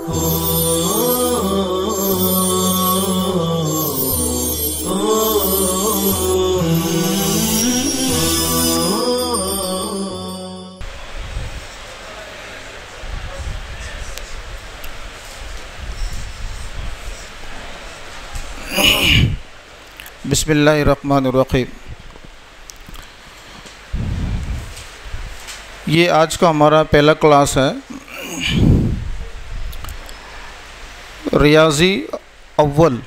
बिस्मिल्लाहिर्रहमानिर्रहीम। ये आज का हमारा पहला क्लास है, रियाजी अव्वल।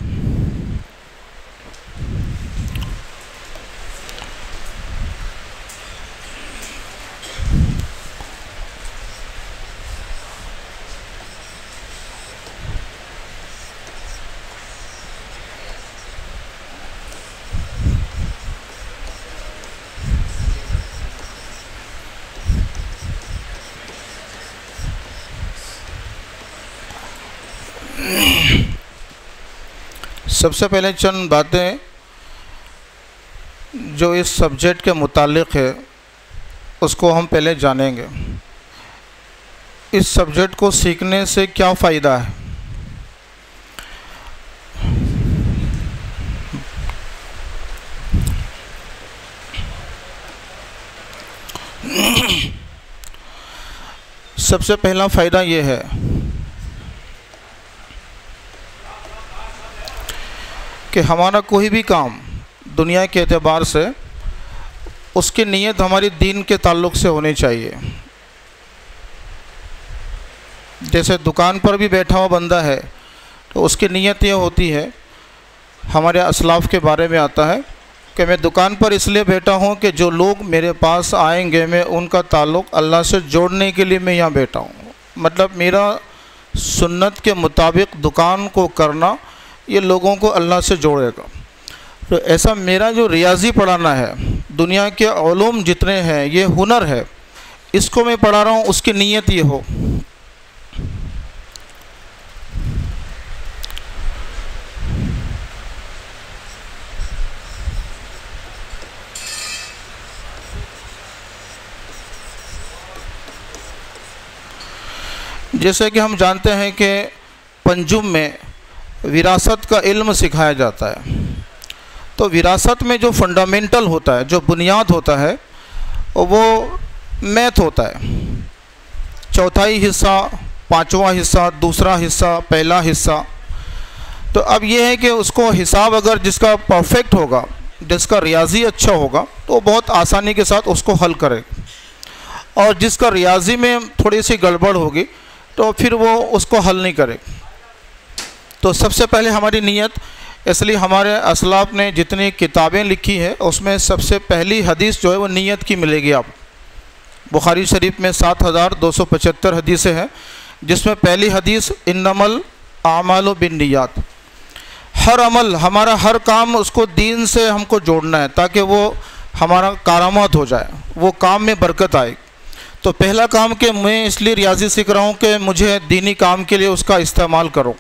सबसे पहले चंद बातें जो इस सब्जेक्ट के मुतालिक है उसको हम पहले जानेंगे। इस सब्जेक्ट को सीखने से क्या फ़ायदा है। सबसे पहला फ़ायदा ये है कि हमारा कोई भी काम दुनिया के एतबार से उसकी नीयत हमारी दीन के ताल्लुक़ से होनी चाहिए। जैसे दुकान पर भी बैठा हुआ बंदा है तो उसकी नीयत ये होती है, हमारे असलाफ़ के बारे में आता है कि मैं दुकान पर इसलिए बैठा हूँ कि जो लोग मेरे पास आएंगे मैं उनका ताल्लुक़ अल्लाह से जोड़ने के लिए मैं यहाँ बैठा हूँ। मतलब मेरा सुन्नत के मुताबिक दुकान को करना ये लोगों को अल्लाह से जोड़ेगा। तो ऐसा मेरा जो रियाजी पढ़ाना है, दुनिया के उलूम जितने हैं, ये हुनर है, इसको मैं पढ़ा रहा हूँ, उसकी नीयत ये हो। जैसे कि हम जानते हैं कि पंजुम में विरासत का इल्म सिखाया जाता है। तो विरासत में जो फंडामेंटल होता है, जो बुनियाद होता है, वो मैथ होता है। चौथाई हिस्सा, पांचवा हिस्सा, दूसरा हिस्सा, पहला हिस्सा। तो अब ये है कि उसको हिसाब अगर जिसका परफेक्ट होगा, जिसका रियाजी अच्छा होगा, तो बहुत आसानी के साथ उसको हल करे, और जिसका रियाजी में थोड़ी सी गड़बड़ होगी तो फिर वो उसको हल नहीं करे। तो सबसे पहले हमारी नीयत, इसलिए हमारे असलाफ ने जितनी किताबें लिखी है उसमें सबसे पहली हदीस जो है वो नीयत की मिलेगी। आप बुखारी शरीफ में 7275 हदीसें हैं, जिसमें पहली हदीस इन्नमल आमालु बिन्नियात। हर अमल, हमारा हर काम, उसको दीन से हमको जोड़ना है ताकि वो हमारा कारामत हो जाए, वो काम में बरकत आए। तो पहला काम कि मैं इसलिए रियाजी सीख रहा हूँ कि मुझे दीनी काम के लिए उसका इस्तेमाल करूँ,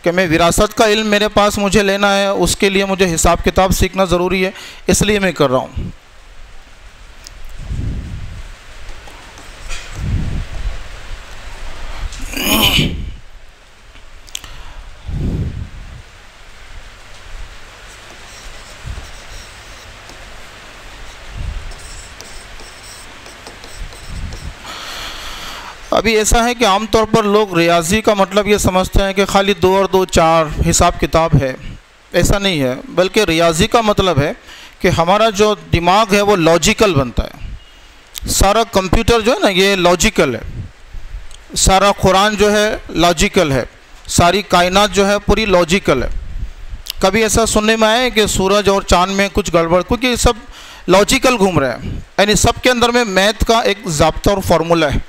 कि मैं विरासत का इल्म मेरे पास मुझे लेना है, उसके लिए मुझे हिसाब किताब सीखना ज़रूरी है, इसलिए मैं कर रहा हूँ। अभी ऐसा है कि आमतौर पर लोग रियाजी का मतलब ये समझते हैं कि खाली 2 और 2 4 हिसाब किताब है। ऐसा नहीं है, बल्कि रियाजी का मतलब है कि हमारा जो दिमाग है वो लॉजिकल बनता है। सारा कंप्यूटर जो है ना, ये लॉजिकल है। सारा कुरान जो है लॉजिकल है, सारी कायनात जो है पूरी लॉजिकल है। कभी ऐसा सुनने में आया है कि सूरज और चाँद में कुछ गड़बड़, क्योंकि सब लॉजिकल घूम रहे हैं, यानी सब के अंदर में मैथ का एक ज़ाब्ता और फार्मूला है।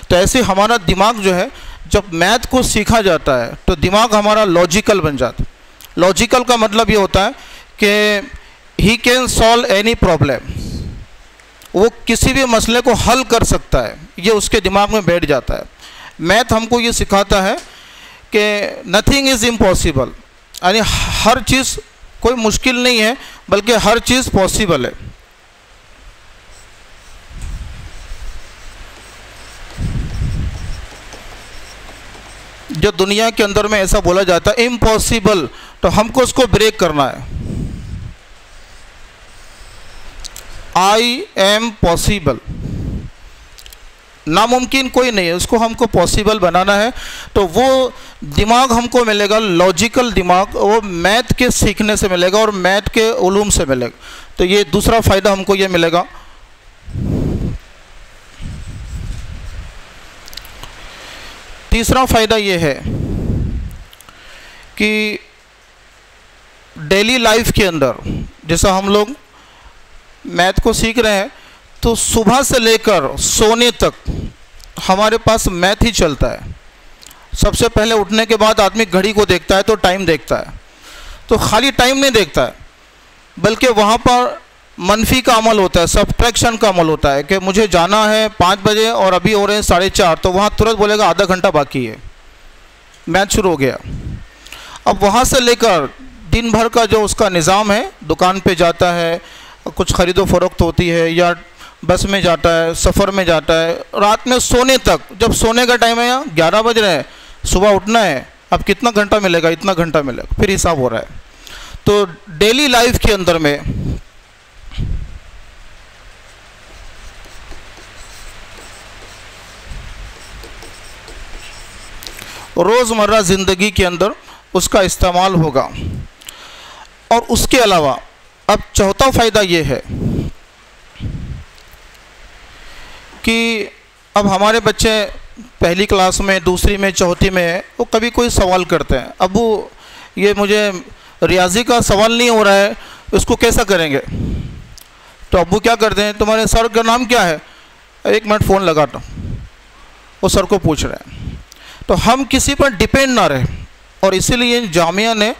तो ऐसे हमारा दिमाग जो है, जब मैथ को सीखा जाता है तो दिमाग हमारा लॉजिकल बन जाता है। लॉजिकल का मतलब ये होता है कि he can solve any problem, वो किसी भी मसले को हल कर सकता है, ये उसके दिमाग में बैठ जाता है। मैथ हमको ये सिखाता है कि नथिंग इज़ इम्पॉसिबल, यानी हर चीज़ कोई मुश्किल नहीं है, बल्कि हर चीज़ पॉसिबल है। जो दुनिया के अंदर में ऐसा बोला जाता है इम्पॉसिबल, तो हमको उसको ब्रेक करना है। आई एम पॉसिबल, नामुमकिन कोई नहीं है, उसको हमको पॉसिबल बनाना है। तो वो दिमाग हमको मिलेगा, लॉजिकल दिमाग, वो मैथ के सीखने से मिलेगा और मैथ के उलूम से मिलेगा। तो ये दूसरा फ़ायदा हमको ये मिलेगा। तीसरा फ़ायदा ये है कि डेली लाइफ के अंदर जैसा हम लोग मैथ को सीख रहे हैं, तो सुबह से लेकर सोने तक हमारे पास मैथ ही चलता है। सबसे पहले उठने के बाद आदमी घड़ी को देखता है तो टाइम देखता है, तो खाली टाइम नहीं देखता है, बल्कि वहाँ पर मनफी का अमल होता है, सब्ट्रैक्शन का अमल होता है कि मुझे जाना है 5 बजे और अभी हो रहे हैं 4:30, तो वहाँ तुरंत बोलेगा आधा घंटा बाकी है, मैथ शुरू हो गया। अब वहाँ से लेकर दिन भर का जो उसका निज़ाम है, दुकान पे जाता है, कुछ ख़रीदो फरोख्त होती है, या बस में जाता है, सफ़र में जाता है, रात में सोने तक, जब सोने का टाइम है यहाँ 11 बज रहे हैं, सुबह उठना है, अब कितना घंटा मिलेगा, इतना घंटा मिलेगा, फिर हिसाब हो रहा है। तो डेली लाइफ के अंदर में रोज़मर्रा ज़िंदगी के अंदर उसका इस्तेमाल होगा। और उसके अलावा अब चौथा फ़ायदा ये है कि अब हमारे बच्चे पहली क्लास में, दूसरी में, चौथी में, वो कभी कोई सवाल करते हैं, अबू ये मुझे रियाजी का सवाल नहीं हो रहा है, इसको कैसा करेंगे? तो अबू क्या करते हैं, तुम्हारे सर का नाम क्या है? 1 मिनट फ़ोन लगाता हूँ, वो सर को पूछ रहे हैं। तो हम किसी पर डिपेंड ना रहे, और इसीलिए जामिया ने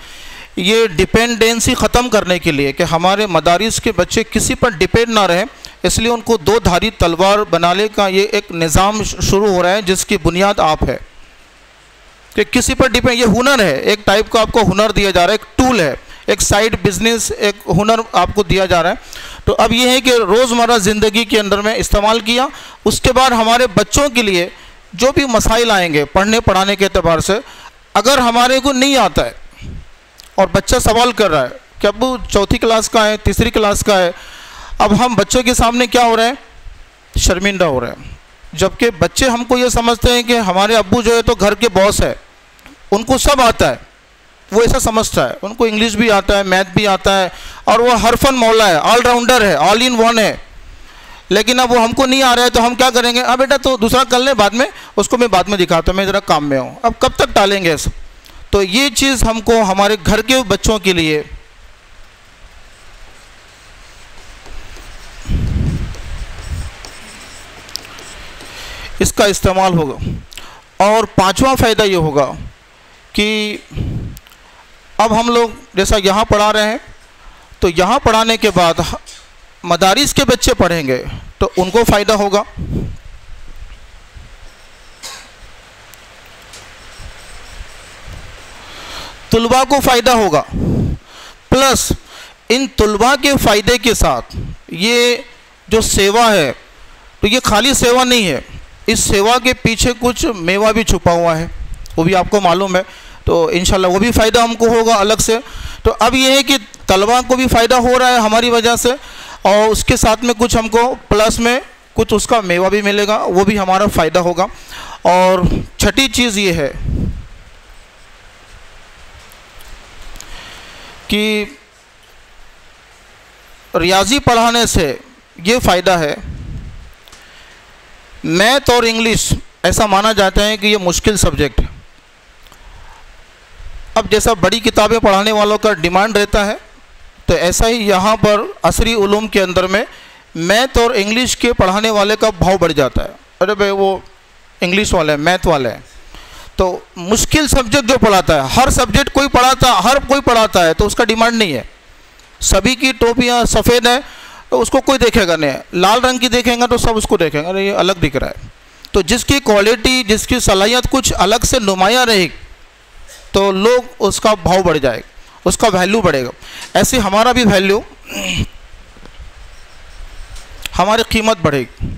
ये डिपेंडेंसी ख़त्म करने के लिए कि हमारे मदारिस के बच्चे किसी पर डिपेंड ना रहे, इसलिए उनको 2 धारी तलवार बनाने का ये एक निज़ाम शुरू हो रहा है, जिसकी बुनियाद आप है कि किसी पर डिपेंड, ये हुनर है, एक टाइप का आपको हुनर दिया जा रहा है, एक टूल है, एक साइड बिजनेस, एक हुनर आपको दिया जा रहा है। तो अब ये है कि रोज़मर्रा ज़िंदगी के अंदर में इस्तेमाल किया। उसके बाद हमारे बच्चों के लिए जो भी मसाइल आएंगे पढ़ने पढ़ाने के एतबार से, अगर हमारे को नहीं आता है और बच्चा सवाल कर रहा है कि अबू 4th क्लास का है, 3री क्लास का है, अब हम बच्चों के सामने क्या हो रहे हैं, शर्मिंदा हो रहे हैं। जबकि बच्चे हमको ये समझते हैं कि हमारे अब्बू जो है तो घर के बॉस है, उनको सब आता है, वो ऐसा समझता है, उनको इंग्लिश भी आता है, मैथ भी आता है, और वो हरफन मौला है, ऑलराउंडर है, ऑल इन वन है। लेकिन अब वो हमको नहीं आ रहा है तो हम क्या करेंगे, अब बेटा तो दूसरा कर ले, बाद में उसको मैं बाद में दिखाता हूँ, मैं ज़रा काम में हूँ। अब कब तक टालेंगे ऐसा? तो ये चीज़ हमको हमारे घर के बच्चों के लिए इसका इस्तेमाल होगा। और 5वां फ़ायदा ये होगा कि अब हम लोग जैसा यहाँ पढ़ा रहे हैं, तो यहाँ पढ़ाने के बाद मदारिस के बच्चे पढ़ेंगे तो उनको फ़ायदा होगा। तुलबा को फ़ायदा होगा, प्लस इन तुलबा के फ़ायदे के साथ ये जो सेवा है, तो ये खाली सेवा नहीं है, इस सेवा के पीछे कुछ मेवा भी छुपा हुआ है, वो भी आपको मालूम है। तो इंशाल्लाह वो भी फ़ायदा हमको होगा अलग से। तो अब ये है कि तलबा को भी फ़ायदा हो रहा है हमारी वजह से, और उसके साथ में कुछ हमको प्लस में कुछ उसका मेवा भी मिलेगा, वो भी हमारा फ़ायदा होगा। और छठी चीज़ ये है कि रियाजी पढ़ाने से ये फ़ायदा है, मैथ और इंग्लिश ऐसा माना जाता है कि ये मुश्किल सब्जेक्ट है। अब जैसा बड़ी किताबें पढ़ाने वालों का डिमांड रहता है, तो ऐसा ही यहाँ पर असरी उलूम के अंदर में मैथ और इंग्लिश के पढ़ाने वाले का भाव बढ़ जाता है। अरे भाई वो इंग्लिश वाले हैं, मैथ वाले हैं, तो मुश्किल सब्जेक्ट जो पढ़ाता है, हर सब्जेक्ट कोई पढ़ाता है, तो उसका डिमांड नहीं है। सभी की टोपियाँ सफ़ेद है तो उसको कोई देखेगा नहीं, लाल रंग की देखेंगे तो सब उसको देखेंगे, अरे ये अलग दिख रहा है। तो जिसकी क्वालिटी, जिसकी सलाहियत कुछ अलग से नुमाया रहेगी, तो लोग उसका भाव बढ़ जाएगा, उसका वैल्यू बढ़ेगा। ऐसे हमारा भी वैल्यू, हमारी कीमत बढ़ेगी।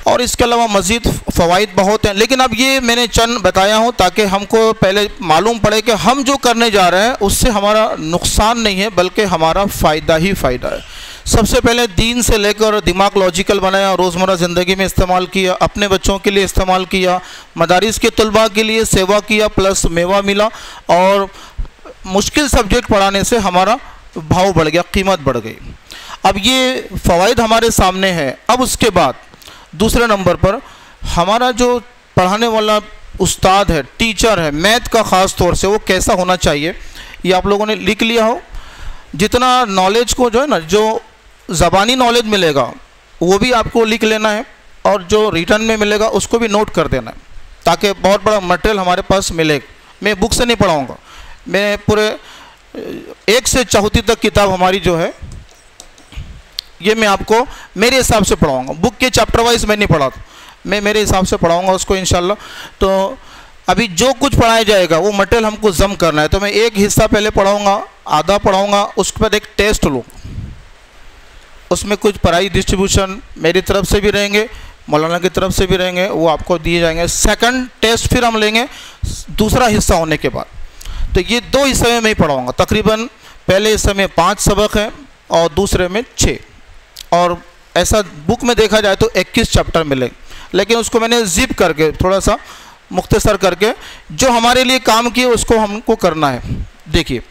और इसके अलावा मज़ीद फ़वाइद बहुत हैं, लेकिन अब ये मैंने चंद बताया हूँ ताकि हमको पहले मालूम पड़े कि हम जो करने जा रहे हैं उससे हमारा नुकसान नहीं है बल्कि हमारा फ़ायदा ही फ़ायदा है। सबसे पहले दीन से लेकर दिमाग लॉजिकल बनाया, रोज़मर्रा ज़िंदगी में इस्तेमाल किया, अपने बच्चों के लिए इस्तेमाल किया, मदारिस के तलबा के लिए सेवा किया, प्लस मेवा मिला, और मुश्किल सब्जेक्ट पढ़ाने से हमारा भाव बढ़ गया, कीमत बढ़ गई। अब ये फ़वाइद हमारे सामने है। अब उसके बाद दूसरे नंबर पर हमारा जो पढ़ाने वाला उस्ताद है, टीचर है, मैथ का ख़ास तौर से, वो कैसा होना चाहिए ये आप लोगों ने लिख लिया हो। जितना नॉलेज को जो है ना, जो ज़बानी नॉलेज मिलेगा वो भी आपको लिख लेना है, और जो रिटर्न में मिलेगा उसको भी नोट कर देना है, ताकि बहुत बड़ा मटेरियल हमारे पास मिले। मैं बुक से नहीं पढ़ाऊँगा, मैं पूरे 1 से 4 तक किताब हमारी जो है ये मैं आपको मेरे हिसाब से पढ़ाऊँगा। बुक के चैप्टर वाइज मैं नहीं पढ़ाता, मैं मेरे हिसाब से पढ़ाऊँगा उसको इंशाल्लाह। तो अभी जो कुछ पढ़ाया जाएगा वो मटेरियल हमको जम करना है, तो मैं एक हिस्सा पहले पढ़ाऊँगा, आधा पढ़ाऊँगा, उसके बाद एक टेस्ट लूँगा, उसमें कुछ पढ़ाई डिस्ट्रीब्यूशन मेरी तरफ से भी रहेंगे, मौलाना की तरफ से भी रहेंगे, वो आपको दिए जाएंगे। सेकंड टेस्ट फिर हम लेंगे दूसरा हिस्सा होने के बाद। तो ये 2 हिस्से में मैं पढ़ाऊँगा। तकरीबन पहले हिस्से में 5 सबक हैं और दूसरे में 6, और ऐसा बुक में देखा जाए तो 21 चैप्टर मिलेंगे, लेकिन उसको मैंने जिप करके थोड़ा सा मुख्तसर करके जो हमारे लिए काम किए उसको हमको करना है। देखिए,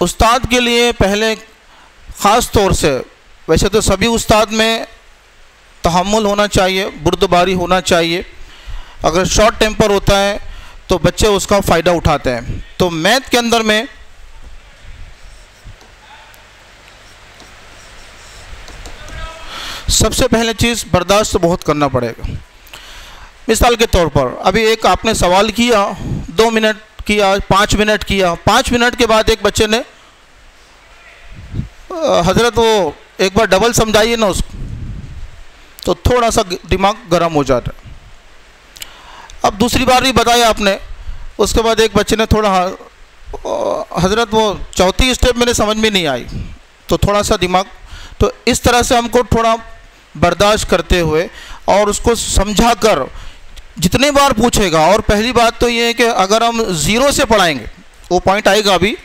उस्ताद के लिए पहले ख़ास तौर से, वैसे तो सभी उस्ताद में तहम्मुल होना चाहिए, बुर्दबारी होना चाहिए। अगर शॉर्ट टेम्पर होता है तो बच्चे उसका फ़ायदा उठाते हैं। तो मैथ के अंदर में सबसे पहले चीज़ बर्दाश्त बहुत करना पड़ेगा। मिसाल के तौर पर अभी एक आपने सवाल किया, 2 मिनट किया, 5 मिनट किया, 5 मिनट के बाद एक बच्चे ने हजरत वो एक बार डबल समझाइए ना उसको, तो थोड़ा सा दिमाग गर्म हो जाता है। अब दूसरी बार भी बताया आपने, उसके बाद एक बच्चे ने थोड़ा हजरत वो चौथी स्टेप मेरे समझ में नहीं आई, तो थोड़ा सा दिमाग, तो इस तरह से हमको थोड़ा बर्दाश्त करते हुए और उसको समझा कर जितने बार पूछेगा। और पहली बात तो ये है कि अगर हम 0 से पढ़ाएंगे, वो पॉइंट आएगा अभी,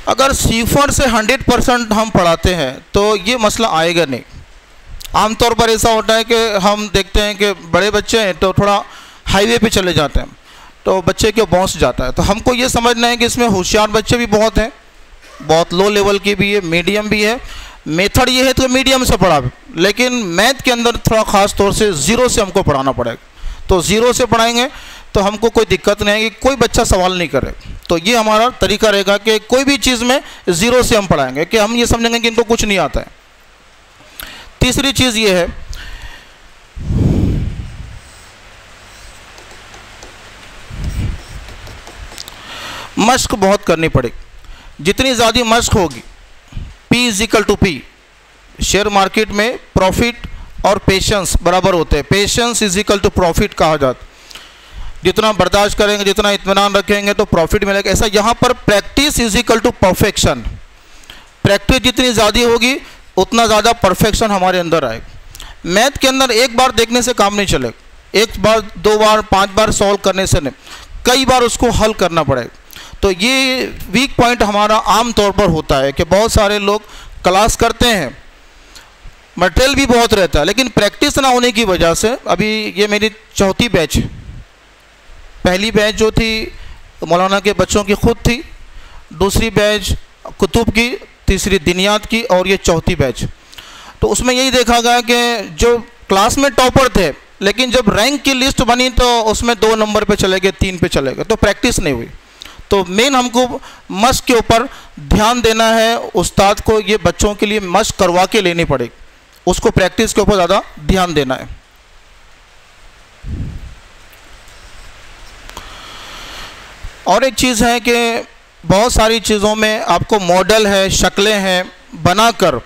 अगर C4 से 100% हम पढ़ाते हैं तो ये मसला आएगा नहीं। आमतौर पर ऐसा होता है कि हम देखते हैं कि बड़े बच्चे हैं तो थोड़ा हाईवे पे चले जाते हैं, तो बच्चे के बाउंस जाता है। तो हमको ये समझना है कि इसमें होशियार बच्चे भी बहुत हैं, बहुत लो लेवल की भी है, मीडियम भी है। मेथड ये है तो मीडियम से पढ़ा, लेकिन मैथ के अंदर थोड़ा ख़ास तौर से 0 से हमको पढ़ाना पड़ेगा। तो 0 से पढ़ाएंगे तो हमको कोई दिक्कत नहीं आएगी, कोई बच्चा सवाल नहीं करे। तो ये हमारा तरीका रहेगा कि कोई भी चीज़ में 0 से हम पढ़ाएंगे, कि हम ये समझेंगे कि इनको कुछ नहीं आता है। तीसरी चीज़ ये है, मश्क बहुत करनी पड़ेगी। जितनी ज़्यादा मश्क होगी, P=P, शेयर मार्केट में प्रॉफिट और पेशेंस बराबर होते हैं। पेशेंस = प्रॉफिट कहा जाता है। जितना बर्दाश्त करेंगे, जितना इत्मीनान रखेंगे तो प्रॉफिट मिलेगा। ऐसा यहाँ पर प्रैक्टिस = परफेक्शन। प्रैक्टिस जितनी ज़्यादा होगी उतना ज़्यादा परफेक्शन हमारे अंदर आएगा। मैथ के अंदर एक बार देखने से काम नहीं चलेगा, 1 बार 2 बार 5 बार सॉल्व करने से नहीं, कई बार उसको हल करना पड़ेगा। तो ये वीक पॉइंट हमारा आम तौर पर होता है कि बहुत सारे लोग क्लास करते हैं, मटेरियल भी बहुत रहता है, लेकिन प्रैक्टिस ना होने की वजह से, अभी ये मेरी चौथी बैच, पहली बैच जो थी मौलाना के बच्चों की खुद थी, दूसरी बैच कुतुब की, तीसरी दिनियात की, और ये चौथी बैच। तो उसमें यही देखा गया कि जो क्लास में टॉपर थे, लेकिन जब रैंक की लिस्ट बनी तो उसमें 2 नंबर पे चले गए, 3 पे चले गए, तो प्रैक्टिस नहीं हुई। तो मेन हमको मश्क के ऊपर ध्यान देना है। उस्ताद को ये बच्चों के लिए मश्क करवा के लेनी पड़ेगी, उसको प्रैक्टिस के ऊपर ज़्यादा ध्यान देना है। और एक चीज़ है कि बहुत सारी चीज़ों में आपको मॉडल है, शक्लें हैं, बनाकर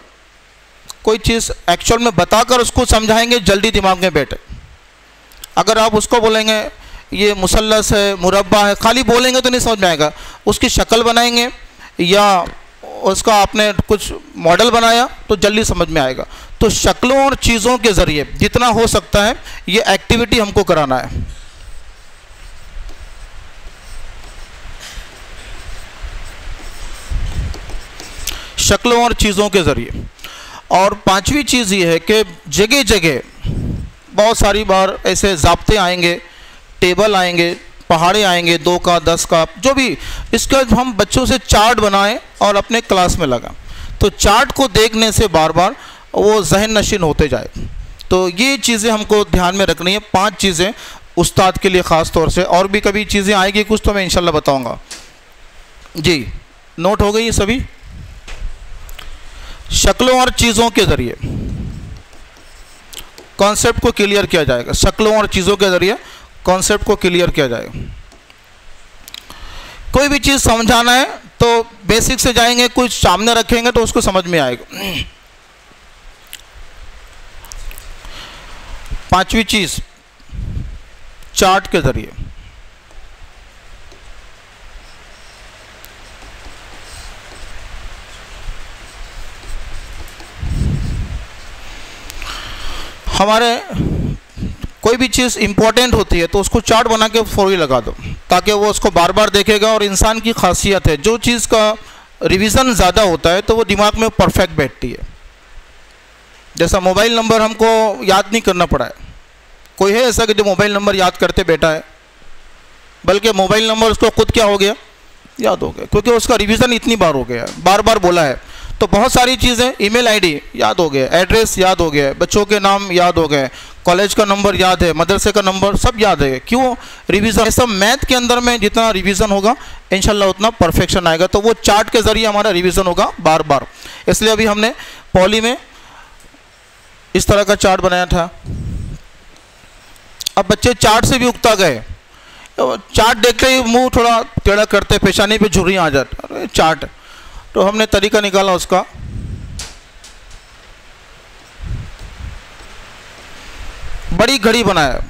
कोई चीज़ एक्चुअल में बताकर उसको समझाएंगे जल्दी दिमाग में बैठे। अगर आप उसको बोलेंगे ये मुसल्लस है, मुरब्बा है, खाली बोलेंगे तो नहीं समझ में आएगा। उसकी शक्ल बनाएंगे या उसका आपने कुछ मॉडल बनाया तो जल्दी समझ में आएगा। तो शक्लों और चीज़ों के ज़रिए जितना हो सकता है ये एक्टिविटी हमको कराना है। शक्लों और चीज़ों के ज़रिए। और पांचवी चीज़ ये है कि जगह जगह बहुत सारी बार ऐसे ज़ाब्ते आएंगे, टेबल आएंगे, पहाड़े आएंगे 2 का 10 का, जो भी, इसका हम बच्चों से चार्ट बनाएं और अपने क्लास में लगाएं। तो चार्ट को देखने से बार बार वो जहन नशीन होते जाए। तो ये चीज़ें हमको ध्यान में रखनी है, 5 चीज़ें उस्ताद के लिए ख़ास तौर से। और भी कभी चीज़ें आएगी कुछ तो मैं इंशाल्लाह बताऊंगा। जी, नोट हो गई ये सभी? शक्लों और चीज़ों के ज़रिए कॉन्सेप्ट को क्लियर किया जाएगा। शक्लों और चीज़ों के ज़रिए कॉन्सेप्ट को क्लियर किया जाएगा। कोई भी चीज़ समझाना है तो बेसिक से जाएंगे, कुछ सामने रखेंगे तो उसको समझ में आएगा। पांचवी चीज़, चार्ट के ज़रिए। हमारे कोई भी चीज़ इंपॉर्टेंट होती है तो उसको चार्ट बना के फौरी लगा दो, ताकि वो उसको बार बार देखेगा। और इंसान की खासियत है, जो चीज़ का रिवीजन ज़्यादा होता है तो वो दिमाग में परफेक्ट बैठती है। जैसा मोबाइल नंबर हमको याद नहीं करना पड़ा है, कोई है ऐसा कि जो मोबाइल नंबर याद करते बैठा है? बल्कि मोबाइल नंबर उसको खुद क्या हो गया, याद हो गया, क्योंकि उसका रिवीजन इतनी बार हो गया है, बार बार बोला है। तो बहुत सारी चीज़ें, ईमेल आईडी याद हो गया, एड्रेस याद हो गया, बच्चों के नाम याद हो गए, कॉलेज का नंबर याद है, मदरसे का नंबर सब याद है। क्यों? रिवीजन। सब मैथ के अंदर में जितना रिवीजन होगा इंशाल्लाह उतना परफेक्शन आएगा। तो वो चार्ट के ज़रिए हमारा रिवीजन होगा बार बार। इसलिए अभी हमने पॉली में इस तरह का चार्ट बनाया था। अब बच्चे चार्ट से भी उकता गए, चार्ट देखते ही मुंह थोड़ा टेढ़ा करते, पेशानी पे झुर्रियाँ आ जाती, अरे चार्ट। तो हमने तरीका निकाला उसका, बड़ी घड़ी बनाया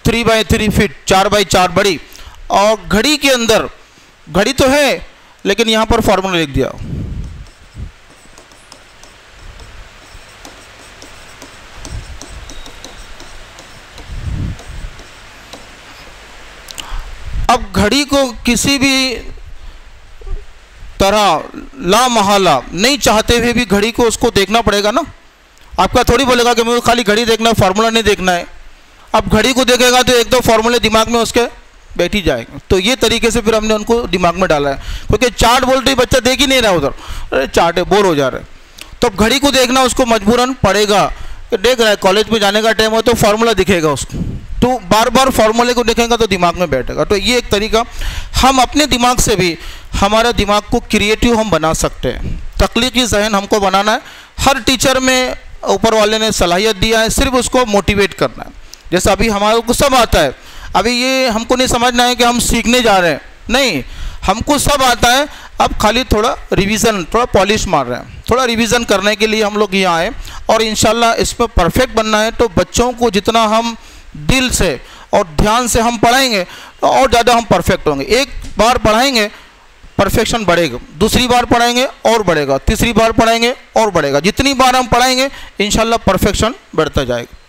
3x3 फीट, 4x4 बड़ी। और घड़ी के अंदर, घड़ी तो है लेकिन यहाँ पर फॉर्मूला लिख दिया। अब घड़ी को किसी भी तरह ला महला नहीं चाहते हुए भी घड़ी को उसको देखना पड़ेगा ना। आपका थोड़ी बोलेगा कि मुझे खाली घड़ी देखना है, फार्मूला नहीं देखना है। अब घड़ी को देखेगा तो एक दो फार्मूले दिमाग में उसके बैठ ही जाएंगे। तो ये तरीके से फिर हमने उनको दिमाग में डाला है, क्योंकि चार्ट बोलते ही बच्चा देख ही नहीं रहा उधर, अरे चार्ट है, बोर हो जा रहा है। तो घड़ी को देखना उसको मजबूरन पड़ेगा, देख रहा है कॉलेज में जाने का टाइम हो तो फार्मूला दिखेगा उसको, तो बार बार फार्मूले को देखेगा तो दिमाग में बैठेगा। तो ये एक तरीका, हम अपने दिमाग से भी हमारे दिमाग को क्रिएटिव हम बना सकते हैं। तख्लीकी जहन हमको बनाना है। हर टीचर में ऊपर वाले ने सलाहियत दिया है, सिर्फ उसको मोटिवेट करना है। जैसे अभी हमारे को सब आता है, अभी ये हमको नहीं समझना है कि हम सीखने जा रहे हैं, नहीं, हमको सब आता है। अब खाली थोड़ा रिवीजन, थोड़ा पॉलिश मार रहे हैं, थोड़ा रिवीजन करने के लिए हम लोग यहाँ आए। और इंशाल्लाह इसमें परफेक्ट बनना है। तो बच्चों को जितना हम दिल से और ध्यान से हम पढ़ाएंगे तो और ज़्यादा हम परफेक्ट होंगे। एक बार पढ़ाएंगे परफेक्शन बढ़ेगा, दूसरी बार पढ़ाएंगे और बढ़ेगा, तीसरी बार पढ़ाएंगे और बढ़ेगा। जितनी बार हम पढ़ाएंगे इंशाल्लाह परफेक्शन बढ़ता जाएगा।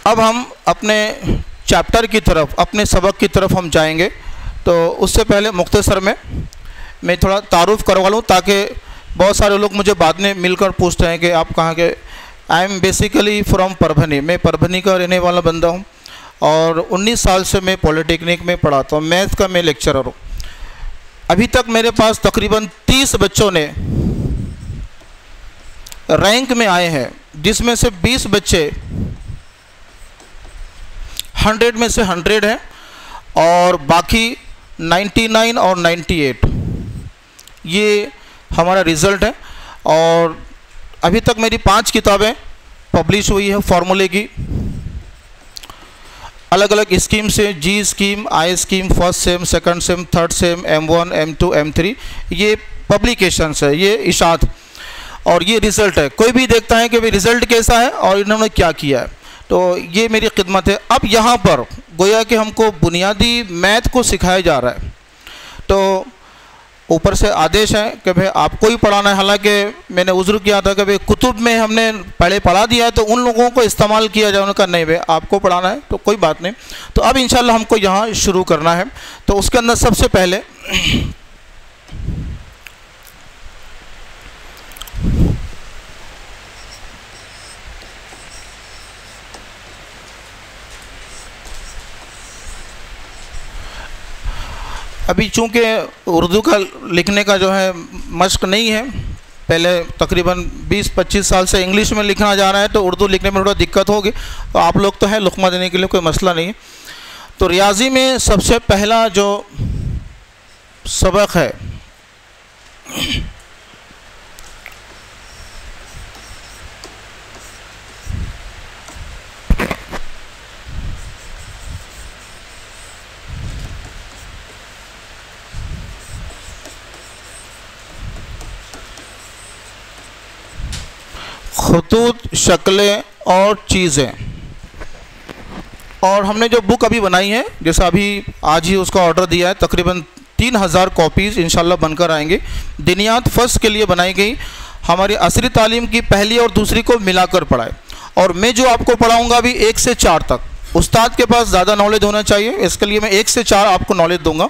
अब हम अपने चैप्टर की तरफ, अपने सबक की तरफ हम जाएंगे। तो उससे पहले मुख्तसर में मैं थोड़ा तारुफ करवा लूँ, ताकि बहुत सारे लोग मुझे बाद में मिलकर पूछते हैं कि आप कहाँ के। I am basically from Parbhani, मैं परभनी का रहने वाला बंदा हूँ और 19 साल से मैं पॉलिटेक्निक में पढ़ाता हूँ। मैथ का मैं लेक्चरर हूँ। अभी तक मेरे पास तकरीबन 30 बच्चों ने रैंक में आए हैं, जिसमें से 20 बच्चे 100 में से 100 हैं और बाकी 99 और 98, ये हमारा रिज़ल्ट है। और अभी तक मेरी 5 किताबें पब्लिश हुई है फार्मूले की, अलग अलग स्कीम से, G scheme, I scheme, first sem, second sem, third sem, M1, M2, M3, ये पब्लिकेशंस है, ये इशात और ये रिज़ल्ट है। कोई भी देखता है कि भाई रिज़ल्ट कैसा है और इन्होंने क्या किया है, तो ये मेरी खिदमत है। अब यहाँ पर गोया कि हमको बुनियादी मैथ को सिखाया जा रहा है, तो ऊपर से आदेश है कि भाई आपको ही पढ़ाना है। हालांकि मैंने उज़्र किया था कि भाई कुतुब में हमने पहले पढ़ा दिया है तो उन लोगों को इस्तेमाल किया जाए, उनका नहीं भाई आपको पढ़ाना है, तो कोई बात नहीं। तो अब इंशाल्लाह हमको यहाँ शुरू करना है। तो उसके अंदर सबसे पहले अभी चूँकि उर्दू का लिखने का जो है मश्क नहीं है, पहले तकरीबन 20-25 साल से इंग्लिश में लिखना जा रहा है, तो उर्दू लिखने में थोड़ा दिक्कत होगी। तो आप लोग तो हैं, लुक़मा देने के लिए कोई मसला नहीं है। तो रियाजी में सबसे पहला जो सबक है खतूत, शक्लें और चीज़ें। और हमने जो बुक अभी बनाई है, जैसा अभी आज ही उसका ऑर्डर दिया है, तकरीबन 3000 कॉपीज़ इंशाल्लाह बनकर आएंगे। दिनियात फर्स्ट के लिए बनाई गई, हमारी असरी तालीम की पहली और दूसरी को मिलाकर पढ़ाए। और मैं जो आपको पढ़ाऊँगा अभी 1 से 4 तक, उस्ताद के पास ज़्यादा नॉलेज होना चाहिए, इसके लिए मैं 1 से 4 आपको नॉलेज दूँगा।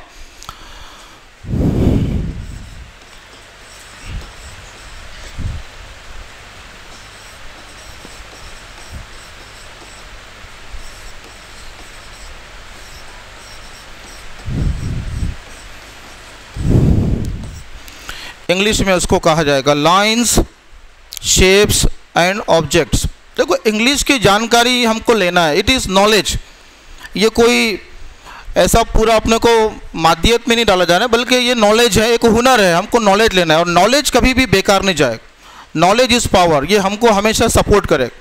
इंग्लिश में उसको कहा जाएगा लाइंस, शेप्स एंड ऑब्जेक्ट्स। देखो, इंग्लिश की जानकारी हमको लेना है, इट इज़ नॉलेज। ये कोई ऐसा पूरा अपने को मादियत में नहीं डाला जा रहा है, बल्कि ये नॉलेज है, एक हुनर है, हमको नॉलेज लेना है। और नॉलेज कभी भी बेकार नहीं जाएगा, नॉलेज इज़ पावर, ये हमको हमेशा सपोर्ट करेगा,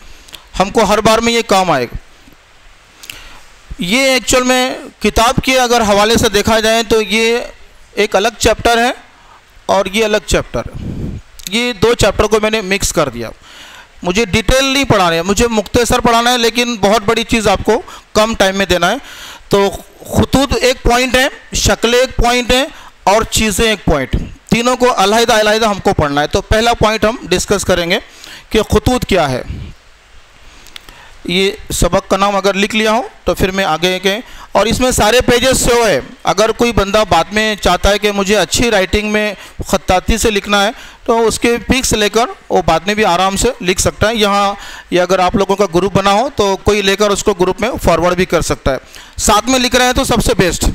हमको हर बार में ये काम आएगा। ये एक्चुअल में किताब के अगर हवाले से देखा जाए तो ये एक अलग चैप्टर है और ये अलग चैप्टर है। ये 2 चैप्टर को मैंने मिक्स कर दिया। मुझे डिटेल नहीं पढ़ाना है, मुझे मुख्तसर पढ़ाना है, लेकिन बहुत बड़ी चीज़ आपको कम टाइम में देना है। तो खुतूत एक पॉइंट है, शक्लें एक पॉइंट है और चीज़ें एक पॉइंट, तीनों को अलग-अलग हमको पढ़ना है। तो पहला पॉइंट हम डिस्कस करेंगे कि खुतूत क्या है। ये सबक का नाम अगर लिख लिया हो तो फिर मैं आगे के, और इसमें सारे पेजेस से है। अगर कोई बंदा बाद में चाहता है कि मुझे अच्छी राइटिंग में ख़त्ताती से लिखना है तो उसके पिक्स लेकर वो बाद में भी आराम से लिख सकता है। यहाँ या अगर आप लोगों का ग्रुप बना हो तो कोई लेकर उसको ग्रुप में फॉरवर्ड भी कर सकता है। साथ में लिख रहे हैं तो सबसे बेस्ट।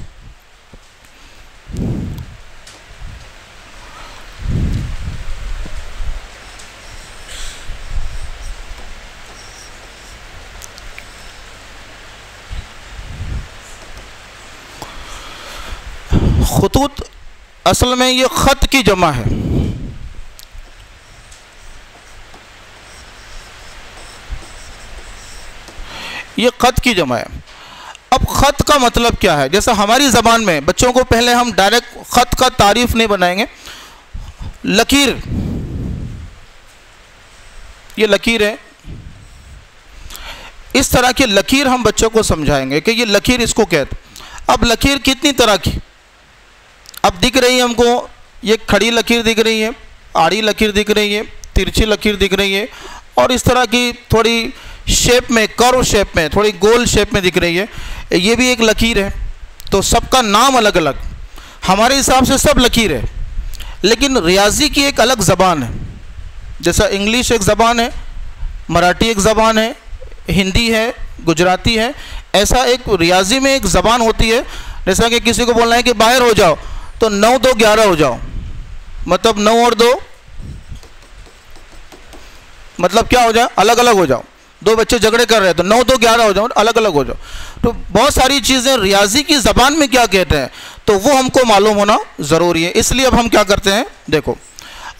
खुतूत असल में ये ख़त की जमा है। ये ख़त की जमा है। अब ख़त का मतलब क्या है? जैसा हमारी ज़बान में बच्चों को पहले हम डायरेक्ट ख़त का तारीफ़ नहीं बनाएंगे। लकीर, ये लकीर है, इस तरह की लकीर हम बच्चों को समझाएंगे कि ये लकीर इसको कहते। अब लकीर कितनी तरह की अब दिख रही है हमको, ये खड़ी लकीर दिख रही है, आड़ी लकीर दिख रही है, तिरछी लकीर दिख रही है, और इस तरह की थोड़ी शेप में, कर्व शेप में, थोड़ी गोल शेप में दिख रही है, ये भी एक लकीर है। तो सबका नाम अलग अलग, हमारे हिसाब से सब लकीर है, लेकिन रियाजी की एक अलग ज़बान है। जैसा इंग्लिश एक ज़बान है, मराठी एक ज़बान है, हिंदी है, गुजराती है, ऐसा एक रियाजी में एक ज़बान होती है। जैसा कि किसी को बोलना है कि बाहर हो जाओ तो 9 2 11 हो जाओ, मतलब 9 और 2 मतलब क्या हो जाए, अलग अलग हो जाओ। 2 बच्चे झगड़े कर रहे हैं तो 9 2 11 हो जाओ, अलग अलग हो जाओ। तो बहुत सारी चीज़ें रियाजी की ज़बान में क्या कहते हैं तो वो हमको मालूम होना ज़रूरी है। इसलिए अब हम क्या करते हैं, देखो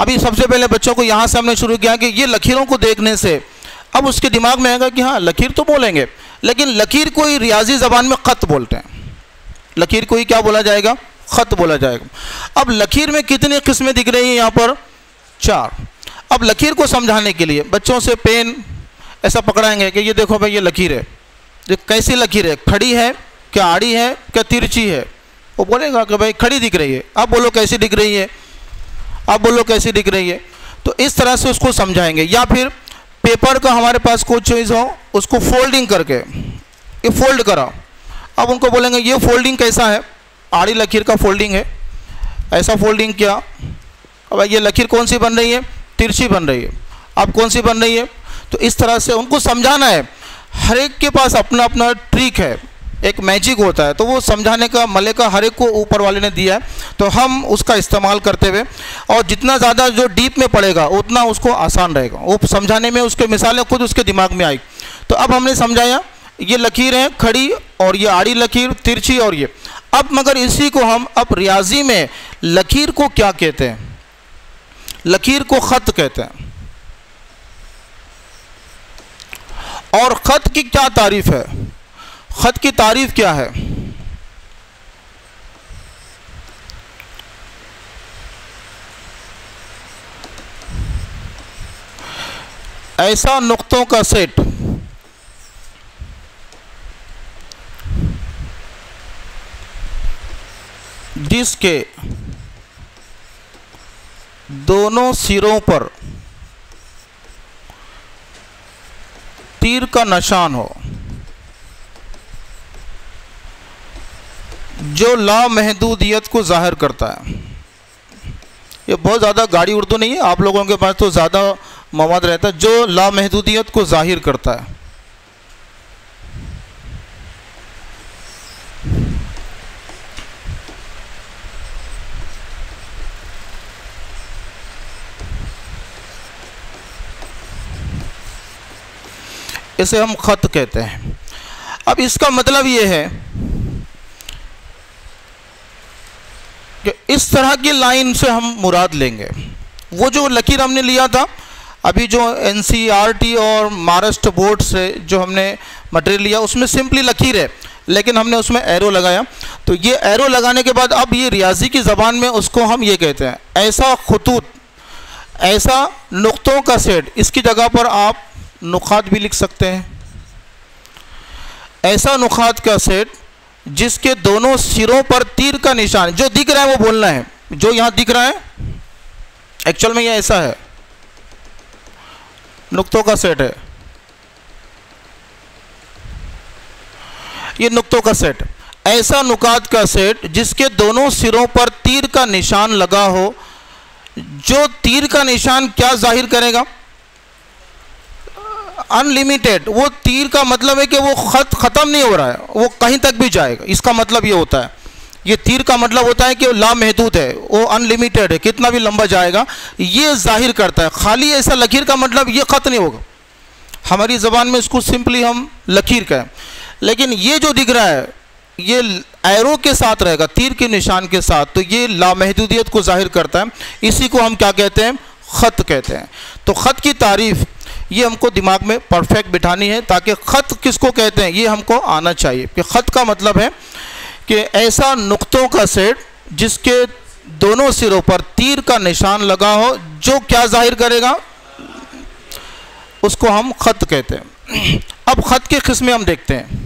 अभी सबसे पहले बच्चों को यहाँ से हमने शुरू किया कि ये लकीरों को देखने से अब उसके दिमाग में आएगा कि हाँ लकीर तो बोलेंगे, लेकिन लकीर को ही रियाजी ज़बान में ख़त बोलते हैं। लकीर को ही क्या बोला जाएगा, खत बोला जाएगा। अब लकीर में कितनी किस्में दिख रही हैं यहाँ पर? 4। अब लकीर को समझाने के लिए बच्चों से पेन ऐसा पकड़ाएंगे कि ये देखो भाई ये लकीर है, ये कैसी लकीर है, खड़ी है क्या आड़ी है क्या तिरछी है? वो बोलेगा कि भाई खड़ी दिख रही है। आप बोलो कैसी दिख रही है, आप बोलो कैसी दिख रही है। तो इस तरह से उसको समझाएंगे। या फिर पेपर का हमारे पास कोई चीज़ हो, उसको फोल्डिंग करके ये फोल्ड करा, अब उनको बोलेंगे ये फोल्डिंग कैसा है? आड़ी लकीर का फोल्डिंग है, ऐसा फोल्डिंग किया। अब ये लकीर कौन सी बन रही है? तिरछी बन रही है। अब कौन सी बन रही है? तो इस तरह से उनको समझाना है। हर एक के पास अपना अपना ट्रिक है, एक मैजिक होता है, तो वो समझाने का मलका हर एक को ऊपर वाले ने दिया है, तो हम उसका इस्तेमाल करते हुए, और जितना ज़्यादा जो डीप में पड़ेगा उतना उसको आसान रहेगा, वो समझाने में उसके मिसालें खुद उसके दिमाग में आई। तो अब हमने समझाया ये लकीर है खड़ी और ये आड़ी लकीर, तिरछी और ये। अब मगर इसी को हम अब रियाजी में लकीर को क्या कहते हैं? लकीर को खत कहते हैं। और खत की क्या तारीफ है? खत की तारीफ क्या है? ऐसा नुक्तों का सेट जिसके दोनों सिरों पर तीर का निशान हो, जो लामहदूदियत को जाहिर करता है। ये बहुत ज़्यादा गाढ़ी उर्दू नहीं है, आप लोगों के पास तो ज़्यादा मवाद रहता है। जो लामहदूदियत को जाहिर करता है। इसे हम खत कहते हैं। अब इसका मतलब ये है कि इस तरह की लाइन से हम मुराद लेंगे। वो जो लकीर हमने लिया था अभी, जो एनसीईआरटी और महाराष्ट्र बोर्ड से जो हमने मटेरियल लिया, उसमें सिंपली लकीर है, लेकिन हमने उसमें एरो लगाया। तो ये एरो लगाने के बाद अब ये रियाजी की ज़बान में उसको हम ये कहते हैं ऐसा खुतूत, ऐसा नुक्तों का सेट। इसकी जगह पर आप नुकात भी लिख सकते हैं। ऐसा नुकात का सेट जिसके दोनों सिरों पर तीर का निशान, जो दिख रहा है वो बोलना है, जो यहां दिख रहा है एक्चुअल में ये ऐसा है, नुक्तों का सेट है ये, नुक्तों का सेट। ऐसा नुकात का सेट जिसके दोनों सिरों पर तीर का निशान लगा हो, जो तीर का निशान क्या जाहिर करेगा? अनलिमिटेड। वो तीर का मतलब है कि वो खत ख़त्म नहीं हो रहा है, वो कहीं तक भी जाएगा। इसका मतलब ये होता है, ये तीर का मतलब होता है कि वो लामहदूद है, वो अनलिमिटेड है, कितना भी लंबा जाएगा ये जाहिर करता है। खाली ऐसा लकीर का मतलब ये ख़त नहीं होगा। हमारी ज़बान में इसको सिंपली हम लकीर कहें, लेकिन ये जो दिख रहा है ये एरो के साथ रहेगा, तीर के निशान के साथ, तो ये लामहदूदियत को जाहिर करता है। इसी को हम क्या कहते हैं? ख़त कहते हैं। तो ख़त की तारीफ़ ये हमको दिमाग में परफेक्ट बिठानी है, ताकि ख़त किसको कहते हैं ये हमको आना चाहिए। कि ख़त का मतलब है कि ऐसा नुक्तों का सेट जिसके दोनों सिरों पर तीर का निशान लगा हो, जो क्या जाहिर करेगा उसको हम ख़त कहते हैं। अब ख़त की किस्में हम देखते हैं।